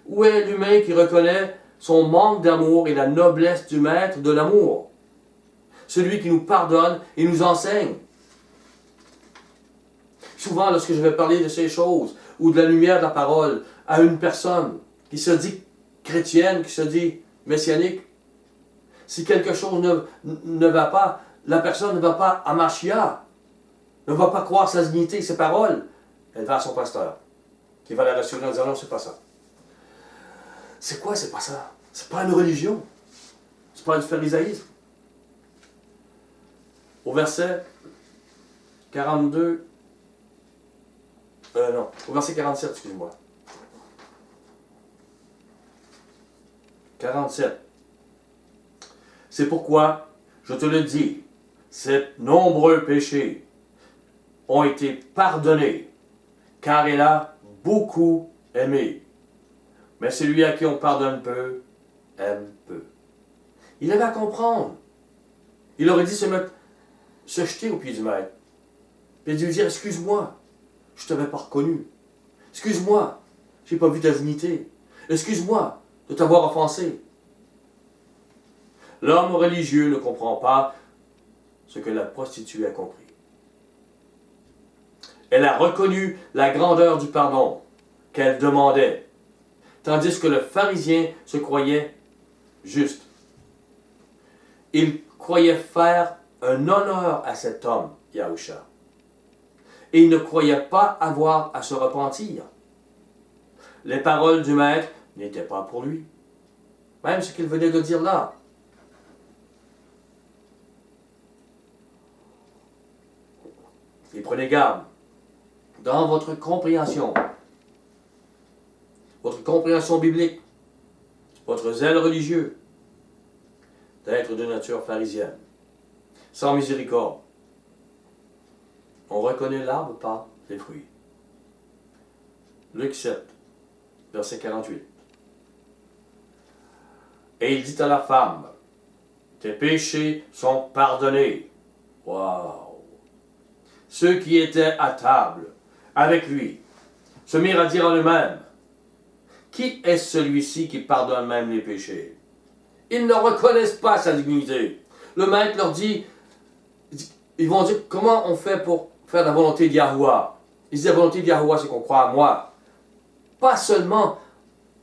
Où est l'humain qui reconnaît son manque d'amour et la noblesse du maître de l'amour? Celui qui nous pardonne et nous enseigne. Souvent, lorsque je vais parler de ces choses, ou de la lumière de la parole, à une personne qui se dit chrétienne, qui se dit messianique, si quelque chose ne va pas, la personne ne va pas à Mashiach, ne va pas croire sa dignité et ses paroles, elle va à son pasteur, qui va la rassurer en disant non, c'est pas ça. C'est quoi, c'est pas ça? C'est pas une religion. C'est pas du pharisaïsme. Au verset 42, au verset 47, excusez-moi. 47. C'est pourquoi, je te le dis, ces nombreux péchés ont été pardonnés, car elle a beaucoup aimé. Mais celui à qui on pardonne peu, aime peu. Il avait à comprendre. Il aurait dit se jeter au pied du maître. Puis lui dire, excuse-moi, je ne t'avais pas reconnu. Excuse-moi, je n'ai pas vu ta dignité. Excuse-moi de t'avoir offensé. L'homme religieux ne comprend pas ce que la prostituée a compris. Elle a reconnu la grandeur du pardon qu'elle demandait, tandis que le pharisien se croyait juste. Il croyait faire un honneur à cet homme, Yahusha. Et il ne croyait pas avoir à se repentir. Les paroles du maître n'étaient pas pour lui. Même ce qu'il venait de dire là. Et prenez garde, dans votre compréhension biblique, votre zèle religieux, d'être de nature pharisienne, sans miséricorde. On reconnaît l'arbre par les fruits. Luc 7, verset 48. Et il dit à la femme, tes péchés sont pardonnés. Waouh! Ceux qui étaient à table avec lui se mirent à dire en eux-mêmes, qui est celui-ci qui pardonne même les péchés? Ils ne reconnaissent pas sa dignité. Le maître leur dit, ils vont dire, comment on fait pour faire la volonté de Yahuwah? Ils disent, la volonté de Yahuwah, c'est qu'on croit à moi. Pas seulement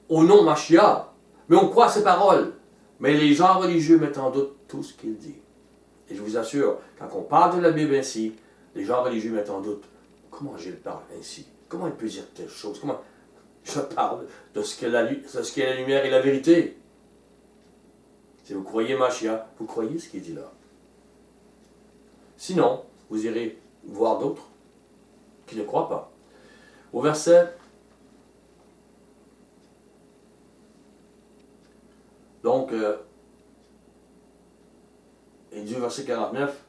au nom de Mashiach, mais on croit à ses paroles. Mais les gens religieux mettent en doute tout ce qu'il dit. Et je vous assure, quand on parle de la Bible ainsi, les gens religieux mettent en doute. Comment Gilles parle ainsi? Comment il peut dire telle chose? Comment je parle de ce qu'est la lumière et la vérité? Si vous croyez Mashiach, vous croyez ce qu'il dit là. Sinon, vous irez voir d'autres qui ne croient pas. Au verset, donc, il dit au verset 49,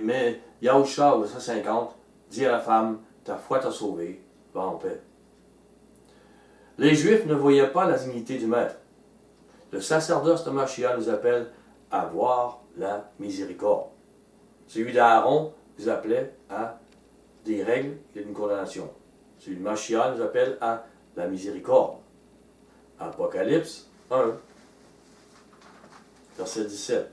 mais Yahusha, au verset 50, dit à la femme, ta foi t'a sauvée, va en paix. Les Juifs ne voyaient pas la dignité du Maître. Le sacerdoce de Mashiach nous appelle à voir la miséricorde. Celui d'Aaron nous appelait à des règles et une condamnation. Celui de Mashiach nous appelle à la miséricorde. Apocalypse 1, verset 17.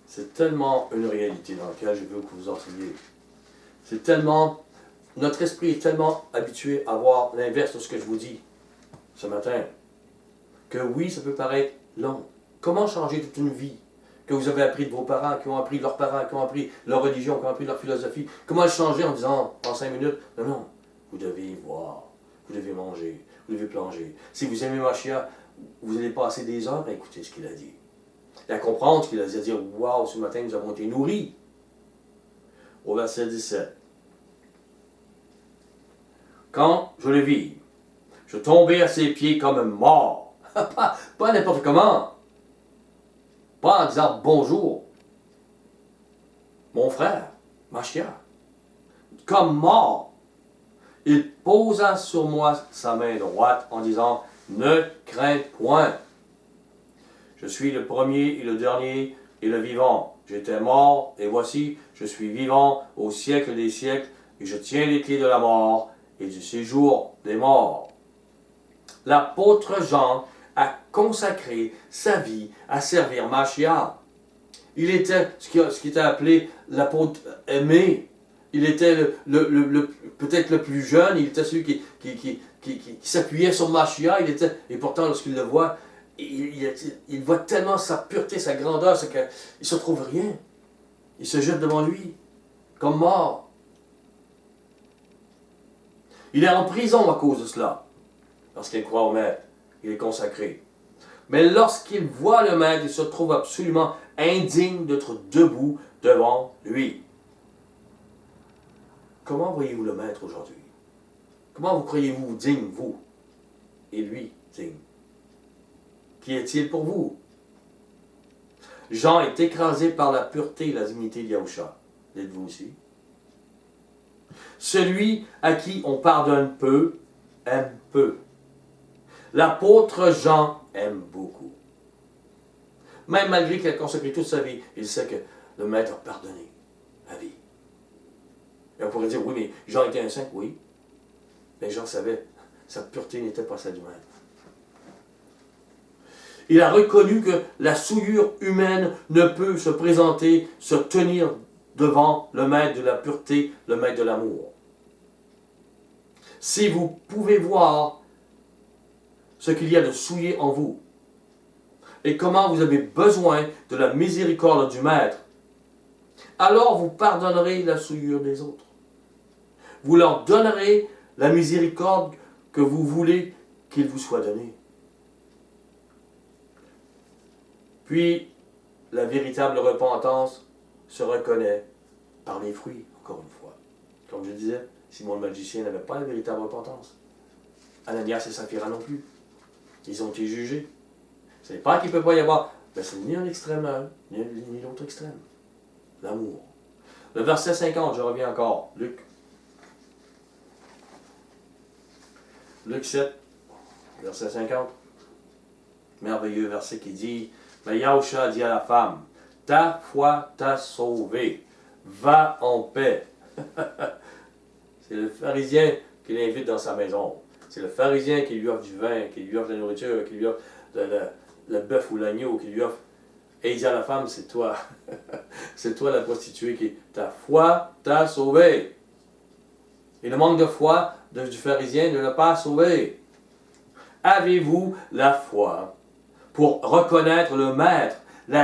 C'est tellement une réalité dans laquelle je veux que vous entriez. C'est tellement, notre esprit est tellement habitué à voir l'inverse de ce que je vous dis ce matin, que oui, ça peut paraître long. Comment changer toute une vie que vous avez appris de vos parents, qui ont appris de leurs parents, qui ont appris leur religion, qui ont appris leur philosophie? Comment le changer en disant, en 5 minutes, non, non, vous devez voir, vous devez manger, vous devez plonger. Si vous aimez Mashiach, vous allez passer des heures à écouter ce qu'il a dit. Et à comprendre ce qu'il a dit, à dire, waouh, ce matin, nous avons été nourris. Au verset 17. Quand je le vis, je tombais à ses pieds comme mort. pas n'importe comment. Pas en disant bonjour. Mon frère, Mashiach. Comme mort. Il posa sur moi sa main droite en disant, ne crains point. Je suis le premier et le dernier et le vivant. J'étais mort, et voici, je suis vivant au siècle des siècles, et je tiens les clés de la mort et du séjour des morts. L'apôtre Jean a consacré sa vie à servir Mashiach. Il était ce qui était appelé l'apôtre aimé. Il était peut-être le plus jeune, il était celui qui s'appuyait sur Mashiach, et pourtant lorsqu'il le voit, il voit tellement sa pureté, sa grandeur, c'est qu'il ne se trouve rien. Il se jette devant lui, comme mort. Il est en prison à cause de cela, parce qu'il croit au Maître, il est consacré. Mais lorsqu'il voit le Maître, il se trouve absolument indigne d'être debout devant lui. Comment voyez-vous le Maître aujourd'hui? Comment vous croyez-vous digne, vous, et lui digne? Qui est-il pour vous? Jean est écrasé par la pureté et la dignité de Yahusha. L'êtes-vous aussi? Celui à qui on pardonne peu, aime peu. L'apôtre Jean aime beaucoup. Même malgré qu'il a consacré toute sa vie, il sait que le Maître a pardonné la vie. Et on pourrait dire, oui, mais Jean était un saint, oui. Mais Jean savait, sa pureté n'était pas celle du Maître. Il a reconnu que la souillure humaine ne peut se présenter, se tenir devant le Maître de la pureté, le Maître de l'amour. Si vous pouvez voir ce qu'il y a de souillé en vous, et comment vous avez besoin de la miséricorde du Maître, alors vous pardonnerez la souillure des autres. Vous leur donnerez la miséricorde que vous voulez qu'il vous soit donné. Puis, la véritable repentance se reconnaît par les fruits, encore une fois. Comme je disais, Simon le magicien n'avait pas la véritable repentance. Ananias et Saphira non plus. Ils ont été jugés. Ce n'est pas qu'il ne peut pas y avoir, mais c'est ni un extrême ni l'autre extrême. L'amour. Le verset 50, je reviens encore. Luc 7, verset 50. Merveilleux verset qui dit, mais Yahushua dit à la femme, ta foi t'a sauvé. Va en paix. C'est le pharisien qui l'invite dans sa maison. C'est le pharisien qui lui offre du vin, qui lui offre de la nourriture, qui lui offre le bœuf ou l'agneau, qui lui offre. Et il dit à la femme, c'est toi. C'est toi la prostituée qui. Ta foi t'a sauvé. Et le manque de foi du pharisien ne l'a pas sauvé. Avez-vous la foi pour reconnaître le Maître,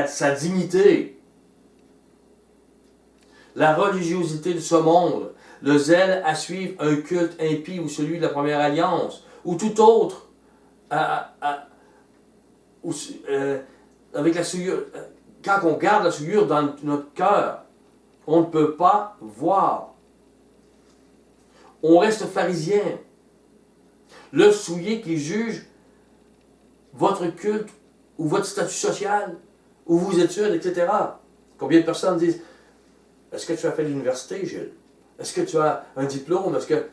sa dignité, la religiosité de ce monde, le zèle à suivre un culte impie ou celui de la première alliance, ou tout autre, avec la souillure. Quand on garde la souillure dans notre cœur, on ne peut pas voir. On reste pharisien. Le souillé qui juge votre culte ou votre statut social, ou vos études, etc. Combien de personnes disent, est-ce que tu as fait l'université, Gilles? Est-ce que tu as un diplôme? Est-ce que...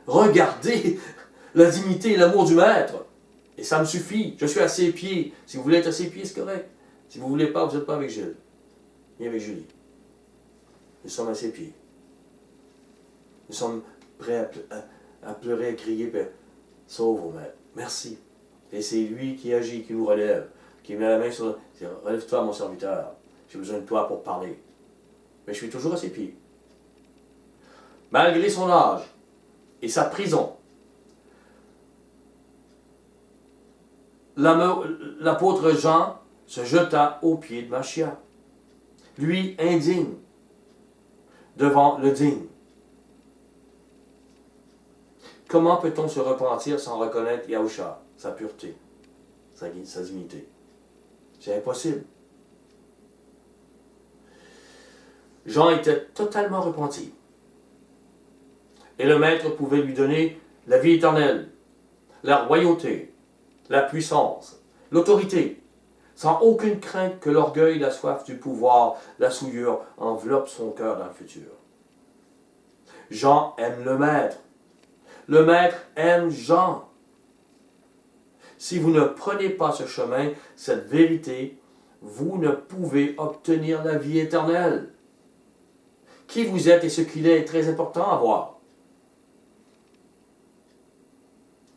Regardez la dignité et l'amour du Maître. Et ça me suffit. Je suis à ses pieds. Si vous voulez être à ses pieds, c'est correct. Si vous ne voulez pas, vous n'êtes pas avec Gilles. Ni avec Julie. Nous sommes à ses pieds. Nous sommes prêts à pleurer, à crier, sauve au Maître. Merci. Et c'est lui qui agit, qui nous relève, qui met la main sur... Relève-toi, mon serviteur. J'ai besoin de toi pour parler. Mais je suis toujours à ses pieds. Malgré son âge et sa prison, l'apôtre Jean se jeta aux pieds de Machia, lui indigne, devant le digne. Comment peut-on se repentir sans reconnaître Yahushua, sa pureté, sa dignité? C'est impossible. Jean était totalement repenti. Et le Maître pouvait lui donner la vie éternelle, la royauté, la puissance, l'autorité, sans aucune crainte que l'orgueil, la soif du pouvoir, la souillure enveloppent son cœur dans le futur. Jean aime le Maître. Le Maître aime Jean. Si vous ne prenez pas ce chemin, cette vérité, vous ne pouvez obtenir la vie éternelle. Qui vous êtes et ce qu'il est très important à voir.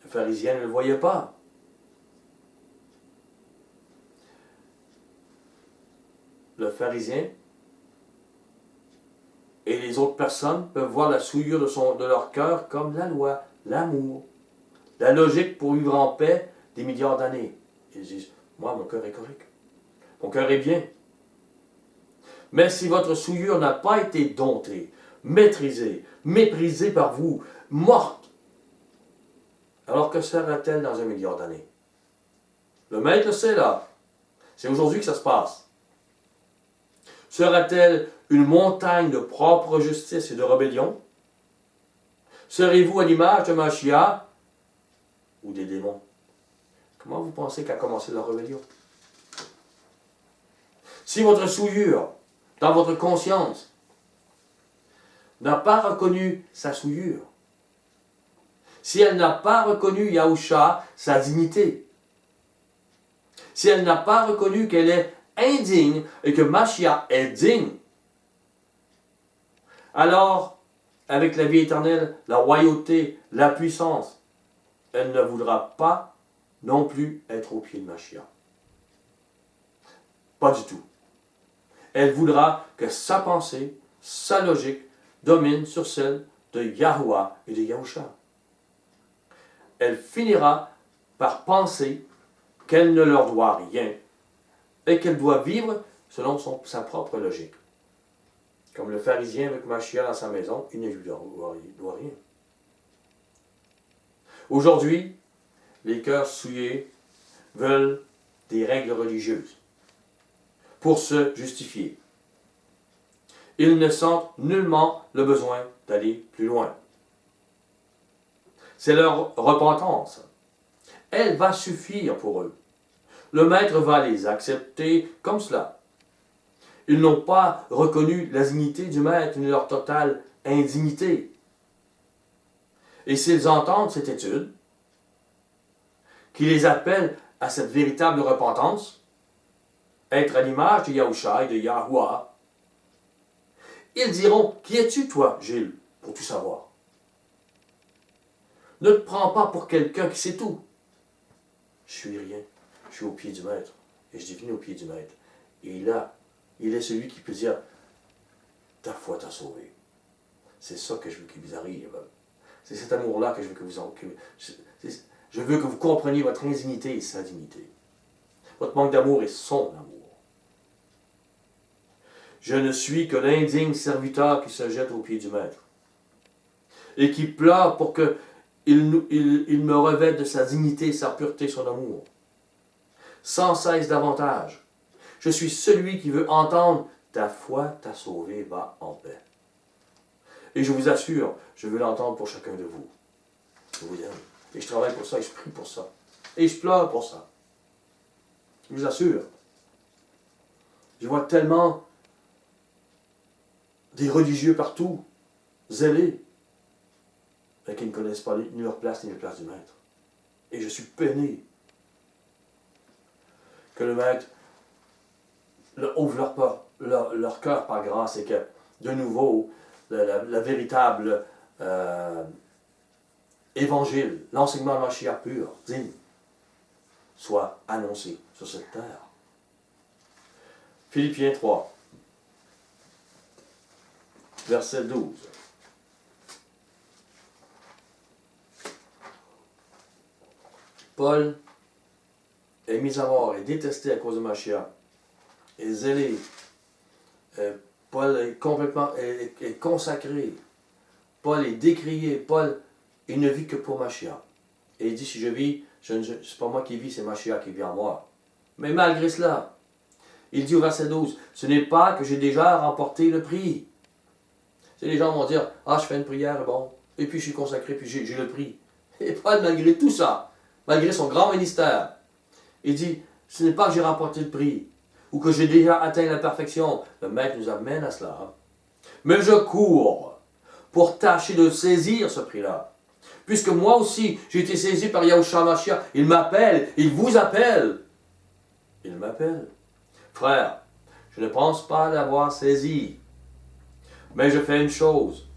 Le pharisien ne le voyait pas. Le pharisien et les autres personnes peuvent voir la souillure de leur cœur comme la loi, l'amour, la logique pour vivre en paix des milliards d'années. Ils disent, moi, mon cœur est correct. Mon cœur est bien. Mais si votre souillure n'a pas été domptée, maîtrisée, méprisée par vous, morte, alors que sera-t-elle dans 1 milliard d'années? Le Maître le sait là. C'est aujourd'hui que ça se passe. Sera-t-elle une montagne de propre justice et de rébellion? Serez-vous à l'image de Mashiach ou des démons? Comment vous pensez qu'a commencé la rébellion? Si votre souillure, dans votre conscience, n'a pas reconnu sa souillure, si elle n'a pas reconnu Yahushua, sa dignité, si elle n'a pas reconnu qu'elle est indigne et que Mashiach est digne, alors, avec la vie éternelle, la royauté, la puissance, elle ne voudra pas non plus être au pied de Mashiach. Pas du tout. Elle voudra que sa pensée, sa logique, domine sur celle de Yahuwah et de Yahusha. Elle finira par penser qu'elle ne leur doit rien et qu'elle doit vivre selon sa propre logique. Comme le pharisien avec Mashiach dans sa maison, il ne lui doit rien. Aujourd'hui, les cœurs souillés veulent des règles religieuses pour se justifier. Ils ne sentent nullement le besoin d'aller plus loin. C'est leur repentance. Elle va suffire pour eux. Le Maître va les accepter comme cela. Ils n'ont pas reconnu la dignité du Maître ni leur totale indignité. Et s'ils entendent cette étude, qui les appelle à cette véritable repentance, être à l'image de Yahusha et de Yahuwah, ils diront, qui es-tu toi, Gilles, pour tout savoir? Ne te prends pas pour quelqu'un qui sait tout. Je suis rien. Je suis au pied du Maître. Et je devine au pied du Maître. Et là, il est celui qui peut dire, ta foi t'a sauvé. C'est ça que je veux qu'il vous arrive. C'est cet amour-là que je veux que vous en... Je veux que vous compreniez votre indignité et sa dignité. Votre manque d'amour et son amour. Je ne suis que l'indigne serviteur qui se jette aux pieds du Maître et qui pleure pour que il me revête de sa dignité, sa pureté, son amour. Sans cesse davantage. Je suis celui qui veut entendre « Ta foi t'a sauvé, va en paix ». Et je vous assure, je veux l'entendre pour chacun de vous. Je vous aime. Et je travaille pour ça, et je prie pour ça. Et je pleure pour ça. Je vous assure. Je vois tellement des religieux partout, zélés, mais qui ne connaissent pas ni leur place ni la place du Maître. Et je suis peiné que le Maître ouvre leur cœur par grâce et que, de nouveau, la véritable évangile, l'enseignement de Mashiach pur, digne, soit annoncé sur cette terre. Philippiens 3, verset 12. Paul est mis à mort et détesté à cause de Mashiach, est zélé. Paul est complètement est consacré. Paul est décrié. Paul, il ne vit que pour Mashiach. Et il dit, si je vis, c'est pas moi qui vis, c'est Mashiach qui vit en moi. Mais malgré cela, il dit au verset 12, ce n'est pas que j'ai déjà remporté le prix. C'est les gens vont dire, ah, je fais une prière, bon, et puis je suis consacré, puis j'ai le prix. Et Paul, malgré tout ça, malgré son grand ministère, il dit, ce n'est pas que j'ai remporté le prix, ou que j'ai déjà atteint la perfection. Le Maître nous amène à cela. Mais je cours pour tâcher de saisir ce prix-là. Puisque moi aussi, j'ai été saisi par Yahushua Mashiach. Il m'appelle, il vous appelle. Il m'appelle. Frère, je ne pense pas l'avoir saisi. Mais je fais une chose.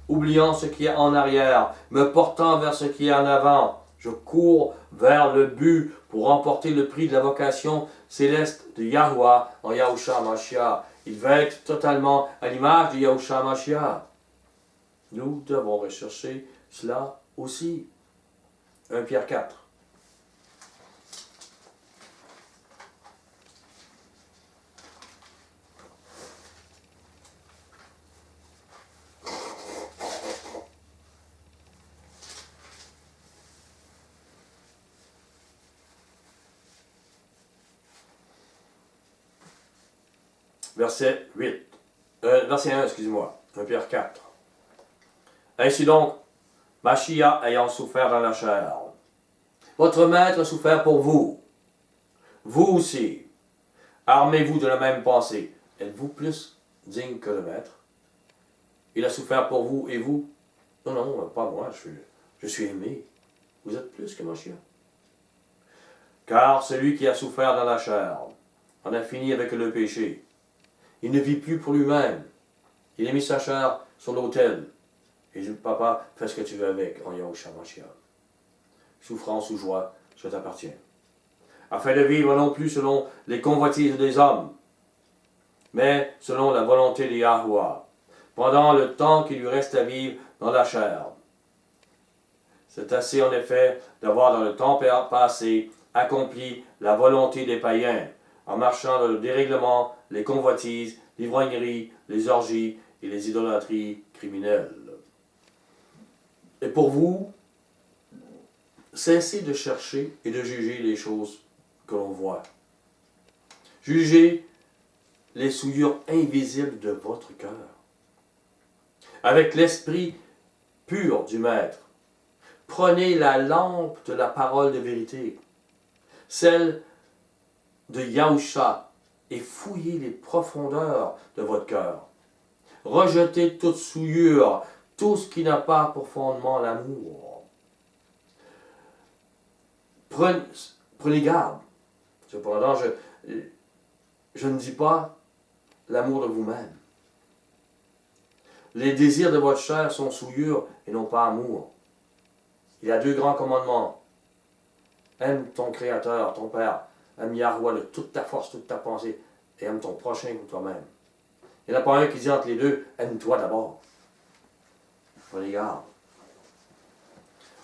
Oubliant ce qui est en arrière, me portant vers ce qui est en avant, je cours vers le but pour remporter le prix de la vocation céleste de Yahuwah en Yahushua Mashiach. Il va être totalement à l'image de Yahushua Mashiach. Nous devons rechercher cela aussi. 1 Pierre 4. Verset 1, excusez-moi. 1 Pierre 4. Ainsi donc, Mashiach ayant souffert dans la chair, votre Maître a souffert pour vous. Vous aussi, armez-vous de la même pensée. Êtes-vous plus digne que le Maître? Il a souffert pour vous et vous? Non, non, pas moi, je suis aimé. Vous êtes plus que Mashiach. Car celui qui a souffert dans la chair en a fini avec le péché. Il ne vit plus pour lui-même. Il a mis sa chair sur l'autel. Et dit, papa, fais ce que tu veux avec, en Yahushua Mashiach. Souffrance ou joie, je t'appartiens. Afin de vivre non plus selon les convoitises des hommes, mais selon la volonté de Yahuwah, pendant le temps qu'il lui reste à vivre dans la chair. C'est assez en effet d'avoir dans le temps passé accompli la volonté des païens, en marchant dans le dérèglement, les convoitises, l'ivrognerie, les orgies et les idolâtries criminelles. Et pour vous, cessez de chercher et de juger les choses que l'on voit. Jugez les souillures invisibles de votre cœur. Avec l'esprit pur du Maître, prenez la lampe de la parole de vérité, celle de Yahushua, et fouillez les profondeurs de votre cœur. Rejetez toute souillure, tout ce qui n'a pas pour fondement l'amour. Prenez garde. Cependant, je ne dis pas l'amour de vous-même. Les désirs de votre chair sont souillures et non pas amour. Il y a 2 grands commandements. Aime ton Créateur, ton Père. Aime Yahuwah de toute ta force, toute ta pensée. Et aime ton prochain comme toi-même. Il n'y en a pas un qui dit entre les deux, aime-toi d'abord. Prenez garde.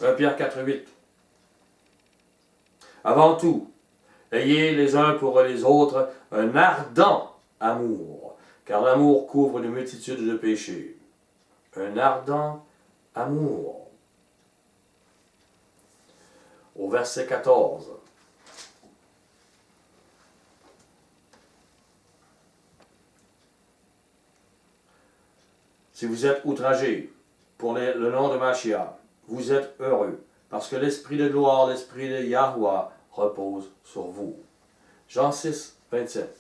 1 Pierre 4,8. Avant tout, ayez les uns pour les autres un ardent amour, car l'amour couvre une multitude de péchés. Un ardent amour. Au verset 14. Si vous êtes outragés pour le nom de Mashiach, vous êtes heureux, parce que l'Esprit de gloire, l'Esprit de Yahuwah repose sur vous. Jean 6, 27.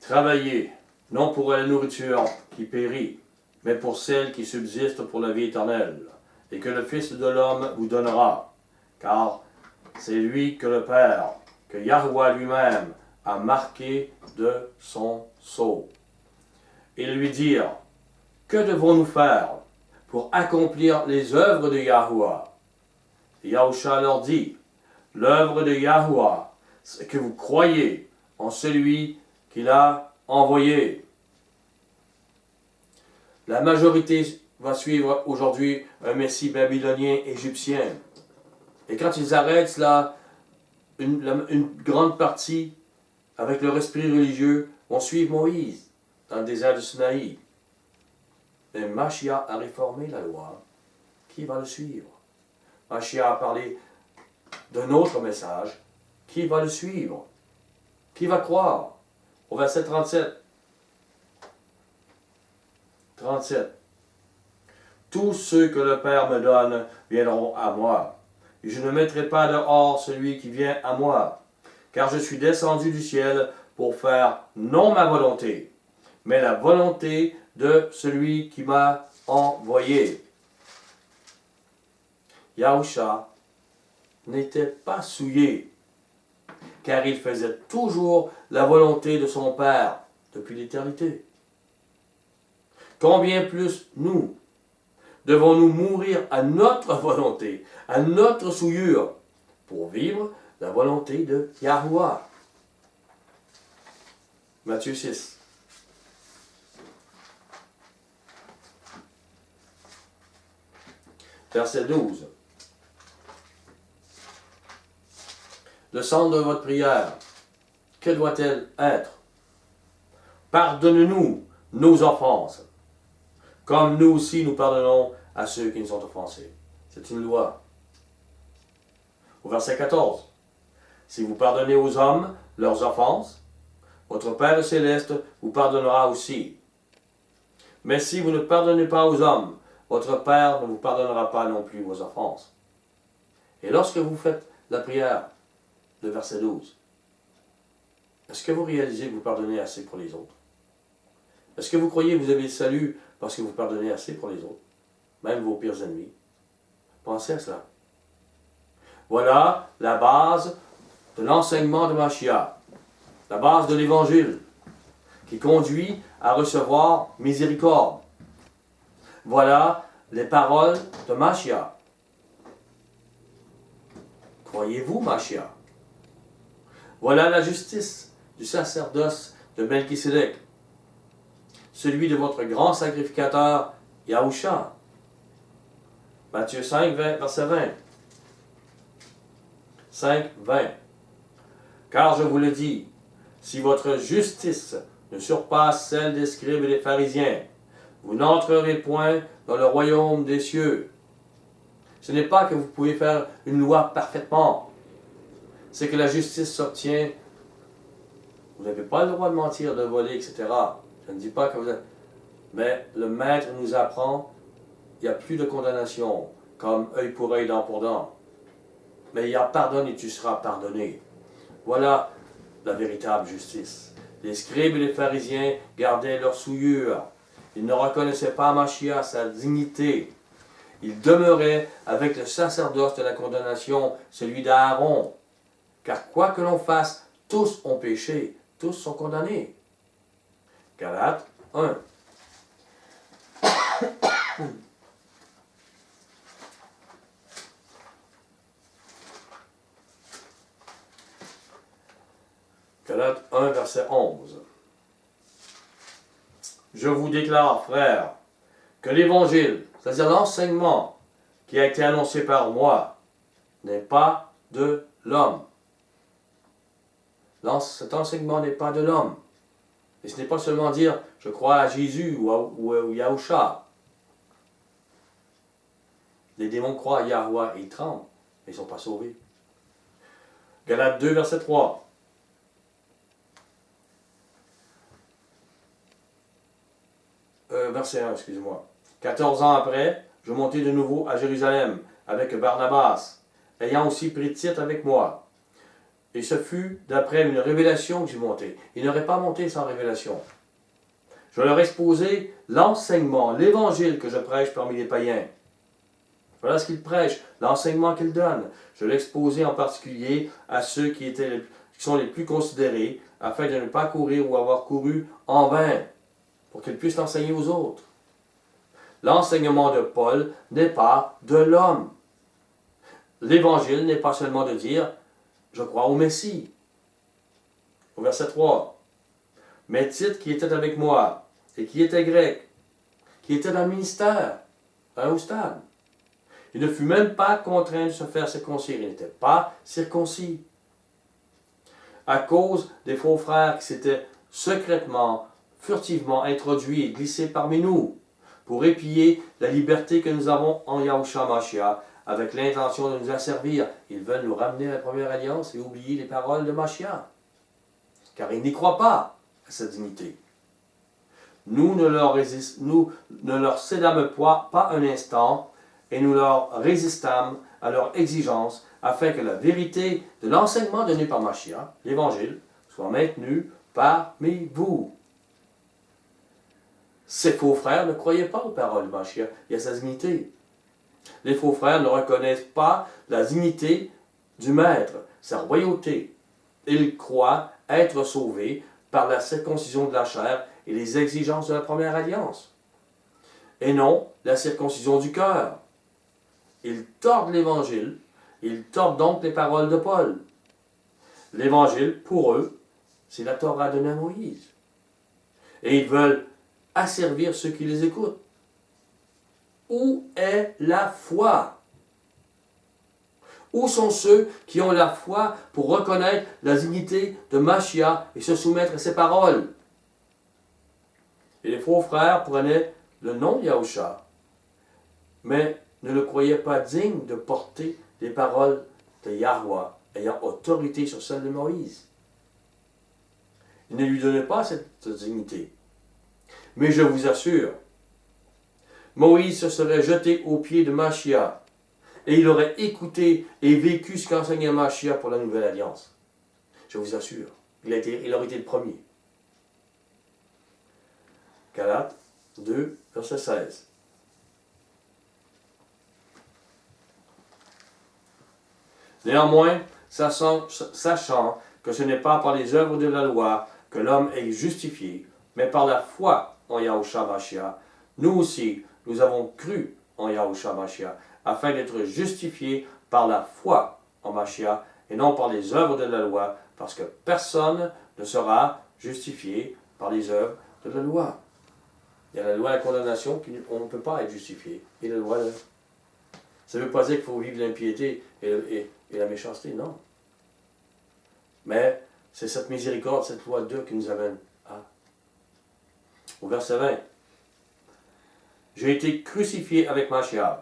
Travaillez, non pour la nourriture qui périt, mais pour celle qui subsiste pour la vie éternelle, et que le Fils de l'homme vous donnera, car c'est lui que le Père, que Yahuwah lui-même a marqué de son sceau. Ils lui dirent, que devons-nous faire pour accomplir les œuvres de Yahuwah? Et Yahushua leur dit, l'œuvre de Yahuwah, c'est que vous croyez en celui qu'il a envoyé. La majorité va suivre aujourd'hui un messie babylonien égyptien. Et quand ils arrêtent cela, une grande partie, avec leur esprit religieux, vont suivre Moïse dans le désert de Sinaï. Mais Mashiach a réformé la loi. Qui va le suivre? Mashiach a parlé d'un autre message. Qui va le suivre? Qui va croire? Au verset 37. 37. Tous ceux que le Père me donne viendront à moi, et je ne mettrai pas dehors celui qui vient à moi, car je suis descendu du ciel pour faire non ma volonté, mais la volonté de celui qui m'a envoyé. Yahushua n'était pas souillé, car il faisait toujours la volonté de son Père depuis l'éternité. Combien plus nous devons-nous mourir à notre volonté, à notre souillure, pour vivre la volonté de Yahuwah. Matthieu 6. Verset 12. Le centre de votre prière, que doit-elle être? Pardonne-nous nos offenses, comme nous aussi nous pardonnons à ceux qui nous ont offensés. C'est une loi. Au verset 14. Si vous pardonnez aux hommes leurs offenses, votre Père céleste vous pardonnera aussi. Mais si vous ne pardonnez pas aux hommes, votre Père ne vous pardonnera pas non plus vos offenses. Et lorsque vous faites la prière, le verset 12, Est-ce que vous réalisez que vous pardonnez assez pour les autres? Est-ce que vous croyez que vous avez le salut parce que vous pardonnez assez pour les autres? Même vos pires ennemis? Pensez à cela. Voilà la base de l'enseignement de Mashiach, la base de l'Évangile, qui conduit à recevoir miséricorde. Voilà les paroles de Mashiach. Croyez-vous Mashiach? Voilà la justice du sacerdoce de Melchisédek, celui de votre grand sacrificateur Yahusha. Matthieu 5, verset 20. 5, 20. Car je vous le dis, si votre justice ne surpasse celle des scribes et des pharisiens, vous n'entrerez point dans le royaume des cieux. Ce n'est pas que vous pouvez faire une loi parfaitement. C'est que la justice s'obtient. Vous n'avez pas le droit de mentir, de voler, etc. Je ne dis pas que vous avez... Mais le maître nous apprend, il n'y a plus de condamnation, comme œil pour œil, dent pour dent. Mais il y a pardonne et tu seras pardonné. Voilà la véritable justice. Les scribes et les pharisiens gardaient leur souillure. Ils ne reconnaissaient pas Mashiach, sa dignité. Ils demeuraient avec le sacerdoce de la condamnation, celui d'Aaron. Car quoi que l'on fasse, tous ont péché, tous sont condamnés. Galates 1. Galates 1, verset 11. Je vous déclare, frères, que l'évangile, c'est-à-dire l'enseignement qui a été annoncé par moi, n'est pas de l'homme. Cet enseignement n'est pas de l'homme. Et ce n'est pas seulement dire je crois à Jésus ou à Yahusha. Les démons croient à Yahweh et ils tremblent, mais ils ne sont pas sauvés. Galates 2, verset 3. Verset 1, excusez-moi. 14 ans après, je montai de nouveau à Jérusalem avec Barnabas, ayant aussi pris Tite avec moi. Et ce fut d'après une révélation que j'ai monté. Il n'aurait pas monté sans révélation. Je leur ai exposé l'enseignement, l'évangile que je prêche parmi les païens. Voilà ce qu'ils prêchent, l'enseignement qu'ils donnent. Je l'ai exposé en particulier à ceux qui sont les plus considérés, afin de ne pas courir ou avoir couru en vain, pour qu'ils puissent l'enseigner aux autres. L'enseignement de Paul n'est pas de l'homme. L'évangile n'est pas seulement de dire « je crois au Messie ». Au verset 3. Mais Tite qui était avec moi, et qui était grec, qui était dans le ministère, à un haut stade, il ne fut même pas contraint de se faire circoncire. Il n'était pas circoncis. À cause des faux frères qui s'étaient secrètement, furtivement introduits et glissés parmi nous, pour épier la liberté que nous avons en Yahushua Mashiach, avec l'intention de nous asservir. Ils veulent nous ramener à la première alliance et oublier les paroles de Mashiach. Car ils n'y croient pas à cette dignité. Nous ne leur cédâmes pas un instant, et nous leur résistâmes à leurs exigences, afin que la vérité de l'enseignement donné par Mashiach, l'Évangile, soit maintenue parmi vous. Ces faux frères ne croyaient pas aux paroles de Mashiach et à sa dignité. Les faux frères ne reconnaissent pas la dignité du Maître, sa royauté. Ils croient être sauvés par la circoncision de la chair et les exigences de la première alliance, et non la circoncision du cœur. Ils tordent l'Évangile, ils tordent donc les paroles de Paul. L'Évangile, pour eux, c'est la Torah donnée à Moïse. Et ils veulent asservir ceux qui les écoutent. Où est la foi? Où sont ceux qui ont la foi pour reconnaître la dignité de Mashiach et se soumettre à ses paroles? Et les faux frères prenaient le nom de Yahusha, mais ne le croyaient pas digne de porter les paroles de Yahweh ayant autorité sur celle de Moïse. Ils ne lui donnaient pas cette dignité. Mais je vous assure, Moïse se serait jeté aux pieds de Mashiach et il aurait écouté et vécu ce qu'enseignait Mashiach pour la nouvelle alliance. Je vous assure, Il aurait été le premier. Galates 2, verset 16. Néanmoins, sachant que ce n'est pas par les œuvres de la loi que l'homme est justifié, mais par la foi en Yahushua Mashiach, nous aussi, nous avons cru en Yahushua Mashiach, afin d'être justifiés par la foi en Mashiach, et non par les œuvres de la loi, parce que personne ne sera justifié par les œuvres de la loi. Il y a la loi de la condamnation, on ne peut pas être justifié. Et la loi de... Ça ne veut pas dire qu'il faut vivre l'impiété et la méchanceté, non. Mais c'est cette miséricorde, cette loi de Dieu qui nous amène à... Au verset 20. J'ai été crucifié avec Mashiach.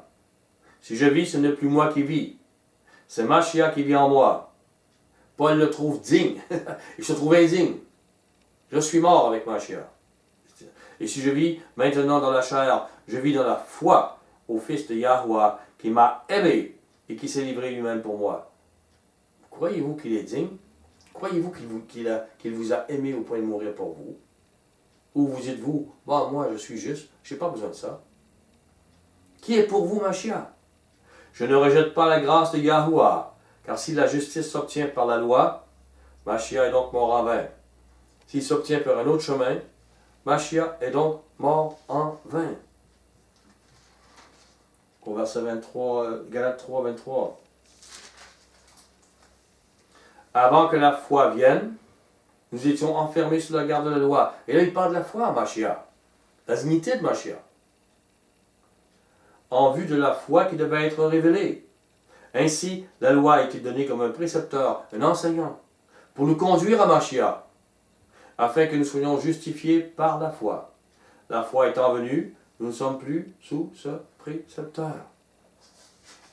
Si je vis, ce n'est plus moi qui vis. C'est Mashiach qui vit en moi. Paul le trouve digne. Il se trouve indigne. Je suis mort avec Mashiach. Et si je vis maintenant dans la chair, je vis dans la foi au Fils de Yahuwah qui m'a aimé et qui s'est livré lui-même pour moi. Croyez-vous qu'il est digne? Croyez-vous qu'il vous a aimé au point de mourir pour vous? Ou vous dites-vous, bon, moi je suis juste, je n'ai pas besoin de ça. Qui est pour vous Mashiach? Je ne rejette pas la grâce de Yahuwah, car si la justice s'obtient par la loi, Mashiach est donc mort en vain. S'il s'obtient par un autre chemin, Mashiach est donc mort en vain. Au verset 23, Galates 3, 23. Avant que la foi vienne, nous étions enfermés sous la garde de la loi. Et là, il parle de la foi en Mashiach, la dignité de Mashiach, en vue de la foi qui devait être révélée. Ainsi, la loi a été donnée comme un précepteur, un enseignant, pour nous conduire à Mashiach, afin que nous soyons justifiés par la foi. La foi étant venue, nous ne sommes plus sous ce précepteur.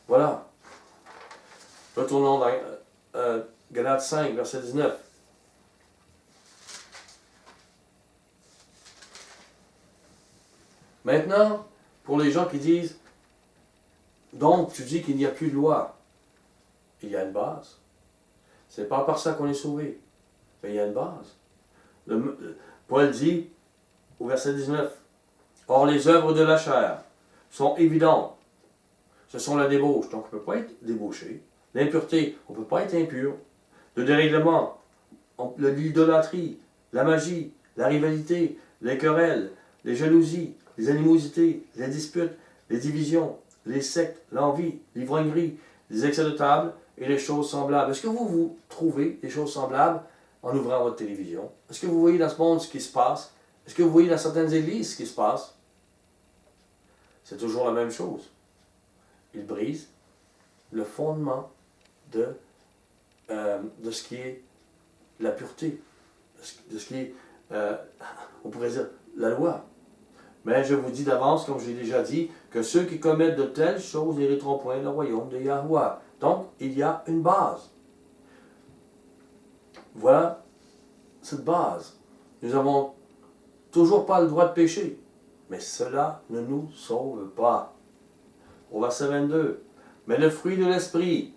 Voilà. Retournons dans Galates 5, verset 19. Maintenant, pour les gens qui disent, donc tu dis qu'il n'y a plus de loi, il y a une base. C'est pas par ça qu'on est sauvé, mais il y a une base. Paul dit au verset 19, or les œuvres de la chair sont évidentes. Ce sont la débauche, donc on ne peut pas être débauché. L'impureté, on ne peut pas être impur. Le dérèglement, l'idolâtrie, la magie, la rivalité, les querelles, les jalousies, les animosités, les disputes, les divisions, les sectes, l'envie, l'ivrognerie, les excès de table et les choses semblables. Est-ce que vous trouvez des choses semblables en ouvrant votre télévision? Est-ce que vous voyez dans ce monde ce qui se passe? Est-ce que vous voyez dans certaines églises ce qui se passe? C'est toujours la même chose. Ils brisent le fondement de ce qui est la pureté, de ce qui est, on pourrait dire, la loi. Mais je vous dis d'avance, comme j'ai déjà dit, que ceux qui commettent de telles choses n'hériteront point le royaume de Yahuwah. Donc, il y a une base. Voilà cette base. Nous n'avons toujours pas le droit de pécher, mais cela ne nous sauve pas. Au verset 22, mais le fruit de l'esprit,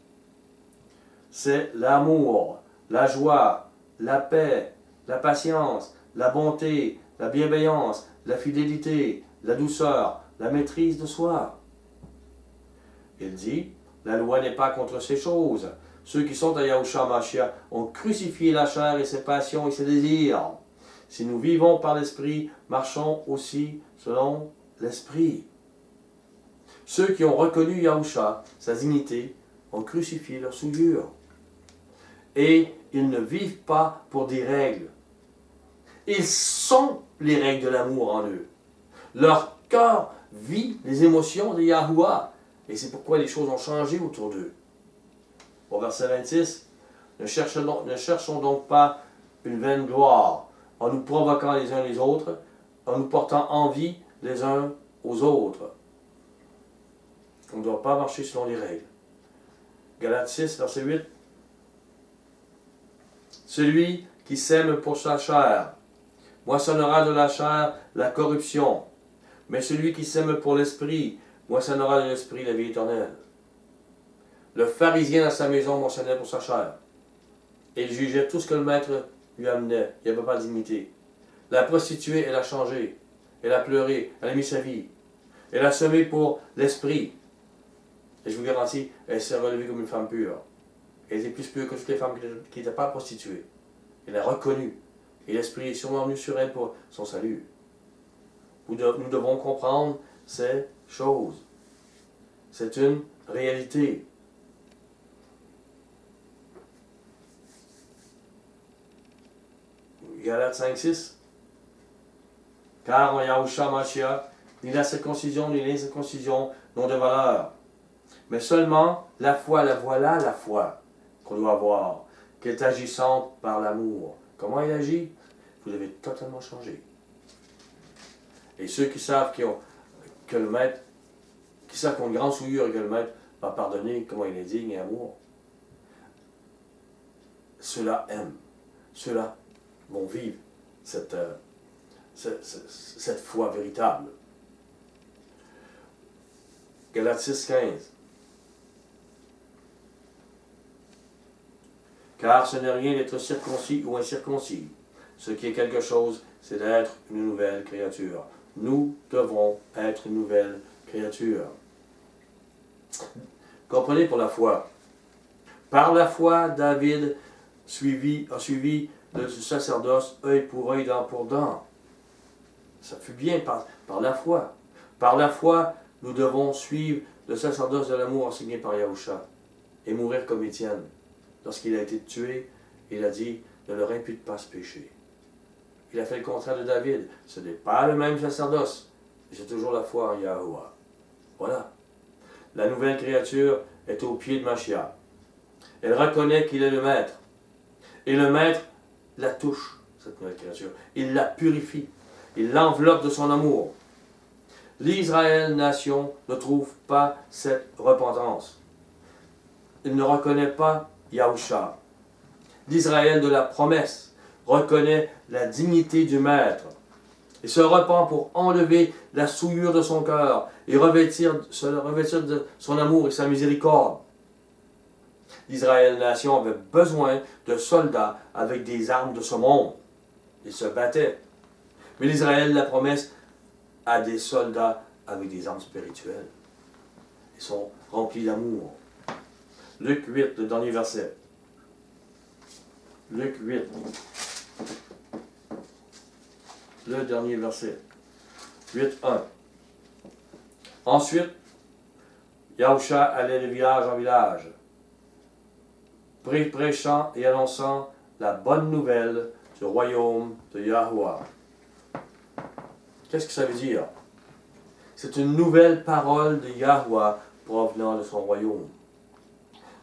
c'est l'amour, la joie, la paix, la patience, la bonté, la bienveillance, la fidélité, la douceur, la maîtrise de soi. Il dit, la loi n'est pas contre ces choses. Ceux qui sont à Yahushua Mashiach ont crucifié la chair et ses passions et ses désirs. Si nous vivons par l'esprit, marchons aussi selon l'esprit. Ceux qui ont reconnu Yahushua, sa dignité, ont crucifié leur souillure. Et ils ne vivent pas pour des règles. Ils sont les règles de l'amour en eux. Leur cœur vit les émotions de Yahuwah. Et c'est pourquoi les choses ont changé autour d'eux. Au verset 26, ne cherchons donc pas une vaine gloire, en nous provoquant les uns les autres, en nous portant envie les uns aux autres. On ne doit pas marcher selon les règles. Galates 6, verset 8. Celui qui sème pour sa chair moissonnera de la chair la corruption, mais celui qui sème pour l'esprit moissonnera de l'esprit la vie éternelle. Le pharisien dans sa maison moissonnait pour sa chair. Et il jugeait tout ce que le maître lui amenait. Il n'y avait pas de dignité. La prostituée, elle a changé. Elle a pleuré. Elle a mis sa vie. Elle a semé pour l'esprit. Et je vous garantis, elle s'est relevée comme une femme pure. Elle était plus pure que toutes les femmes qui n'étaient pas prostituées. Elle a reconnu. Et l'esprit est sûrement venu sur elle pour son salut. Nous devons comprendre ces choses. C'est une réalité. Galates 5:6. Car en Yahushua Mashiach, ni la circoncision ni l'incirconcision n'ont de valeur. Mais seulement la foi, voilà la foi qu'on doit avoir, qui est agissante par l'amour. Comment il agit? Vous devez totalement changer. Et ceux qui savent que le maître, qui savent qu'on a une grande souillure et que le maître va pardonner, comment il est digne et amour, ceux-là aiment. Ceux-là vont vivre cette foi véritable. Galates 6:15. Car ce n'est rien d'être circoncis ou incirconcis. Ce qui est quelque chose, c'est d'être une nouvelle créature. Nous devons être une nouvelle créature. Comprenez pour la foi. Par la foi, David a suivi le sacerdoce œil pour œil, dent pour dent. Ça fut bien par la foi. Par la foi, nous devons suivre le sacerdoce de l'amour enseigné par Yahushua et mourir comme Étienne. Lorsqu'il a été tué, il a dit « Ne leur impute pas ce péché ». Il a fait le contraire de David. Ce n'est pas le même sacerdoce, mais c'est toujours la foi en Yahuwah. Voilà. La nouvelle créature est au pied de Mashiach. Elle reconnaît qu'il est le maître. Et le maître la touche, cette nouvelle créature. Il la purifie. Il l'enveloppe de son amour. L'Israël, nation, ne trouve pas cette repentance. Il ne reconnaît pas Yahushua. L'Israël de la promesse reconnaît la dignité du Maître et se repent pour enlever la souillure de son cœur et se revêtir de son amour et sa miséricorde. L'Israël nation avait besoin de soldats avec des armes de ce monde. Ils se battaient. Mais l'Israël de la promesse a des soldats avec des armes spirituelles. Ils sont remplis d'amour. Luc 8, le dernier verset. Luc 8. Le dernier verset. 8:1. Ensuite, Yahushua allait de village en village, prêchant et annonçant la bonne nouvelle du royaume de Yahuwah. Qu'est-ce que ça veut dire? C'est une nouvelle parole de Yahuwah provenant de son royaume.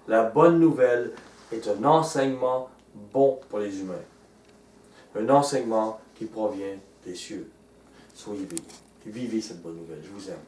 La bonne nouvelle est un enseignement bon pour les humains. Un enseignement qui provient des cieux. Soyez vivez cette bonne nouvelle. Je vous aime.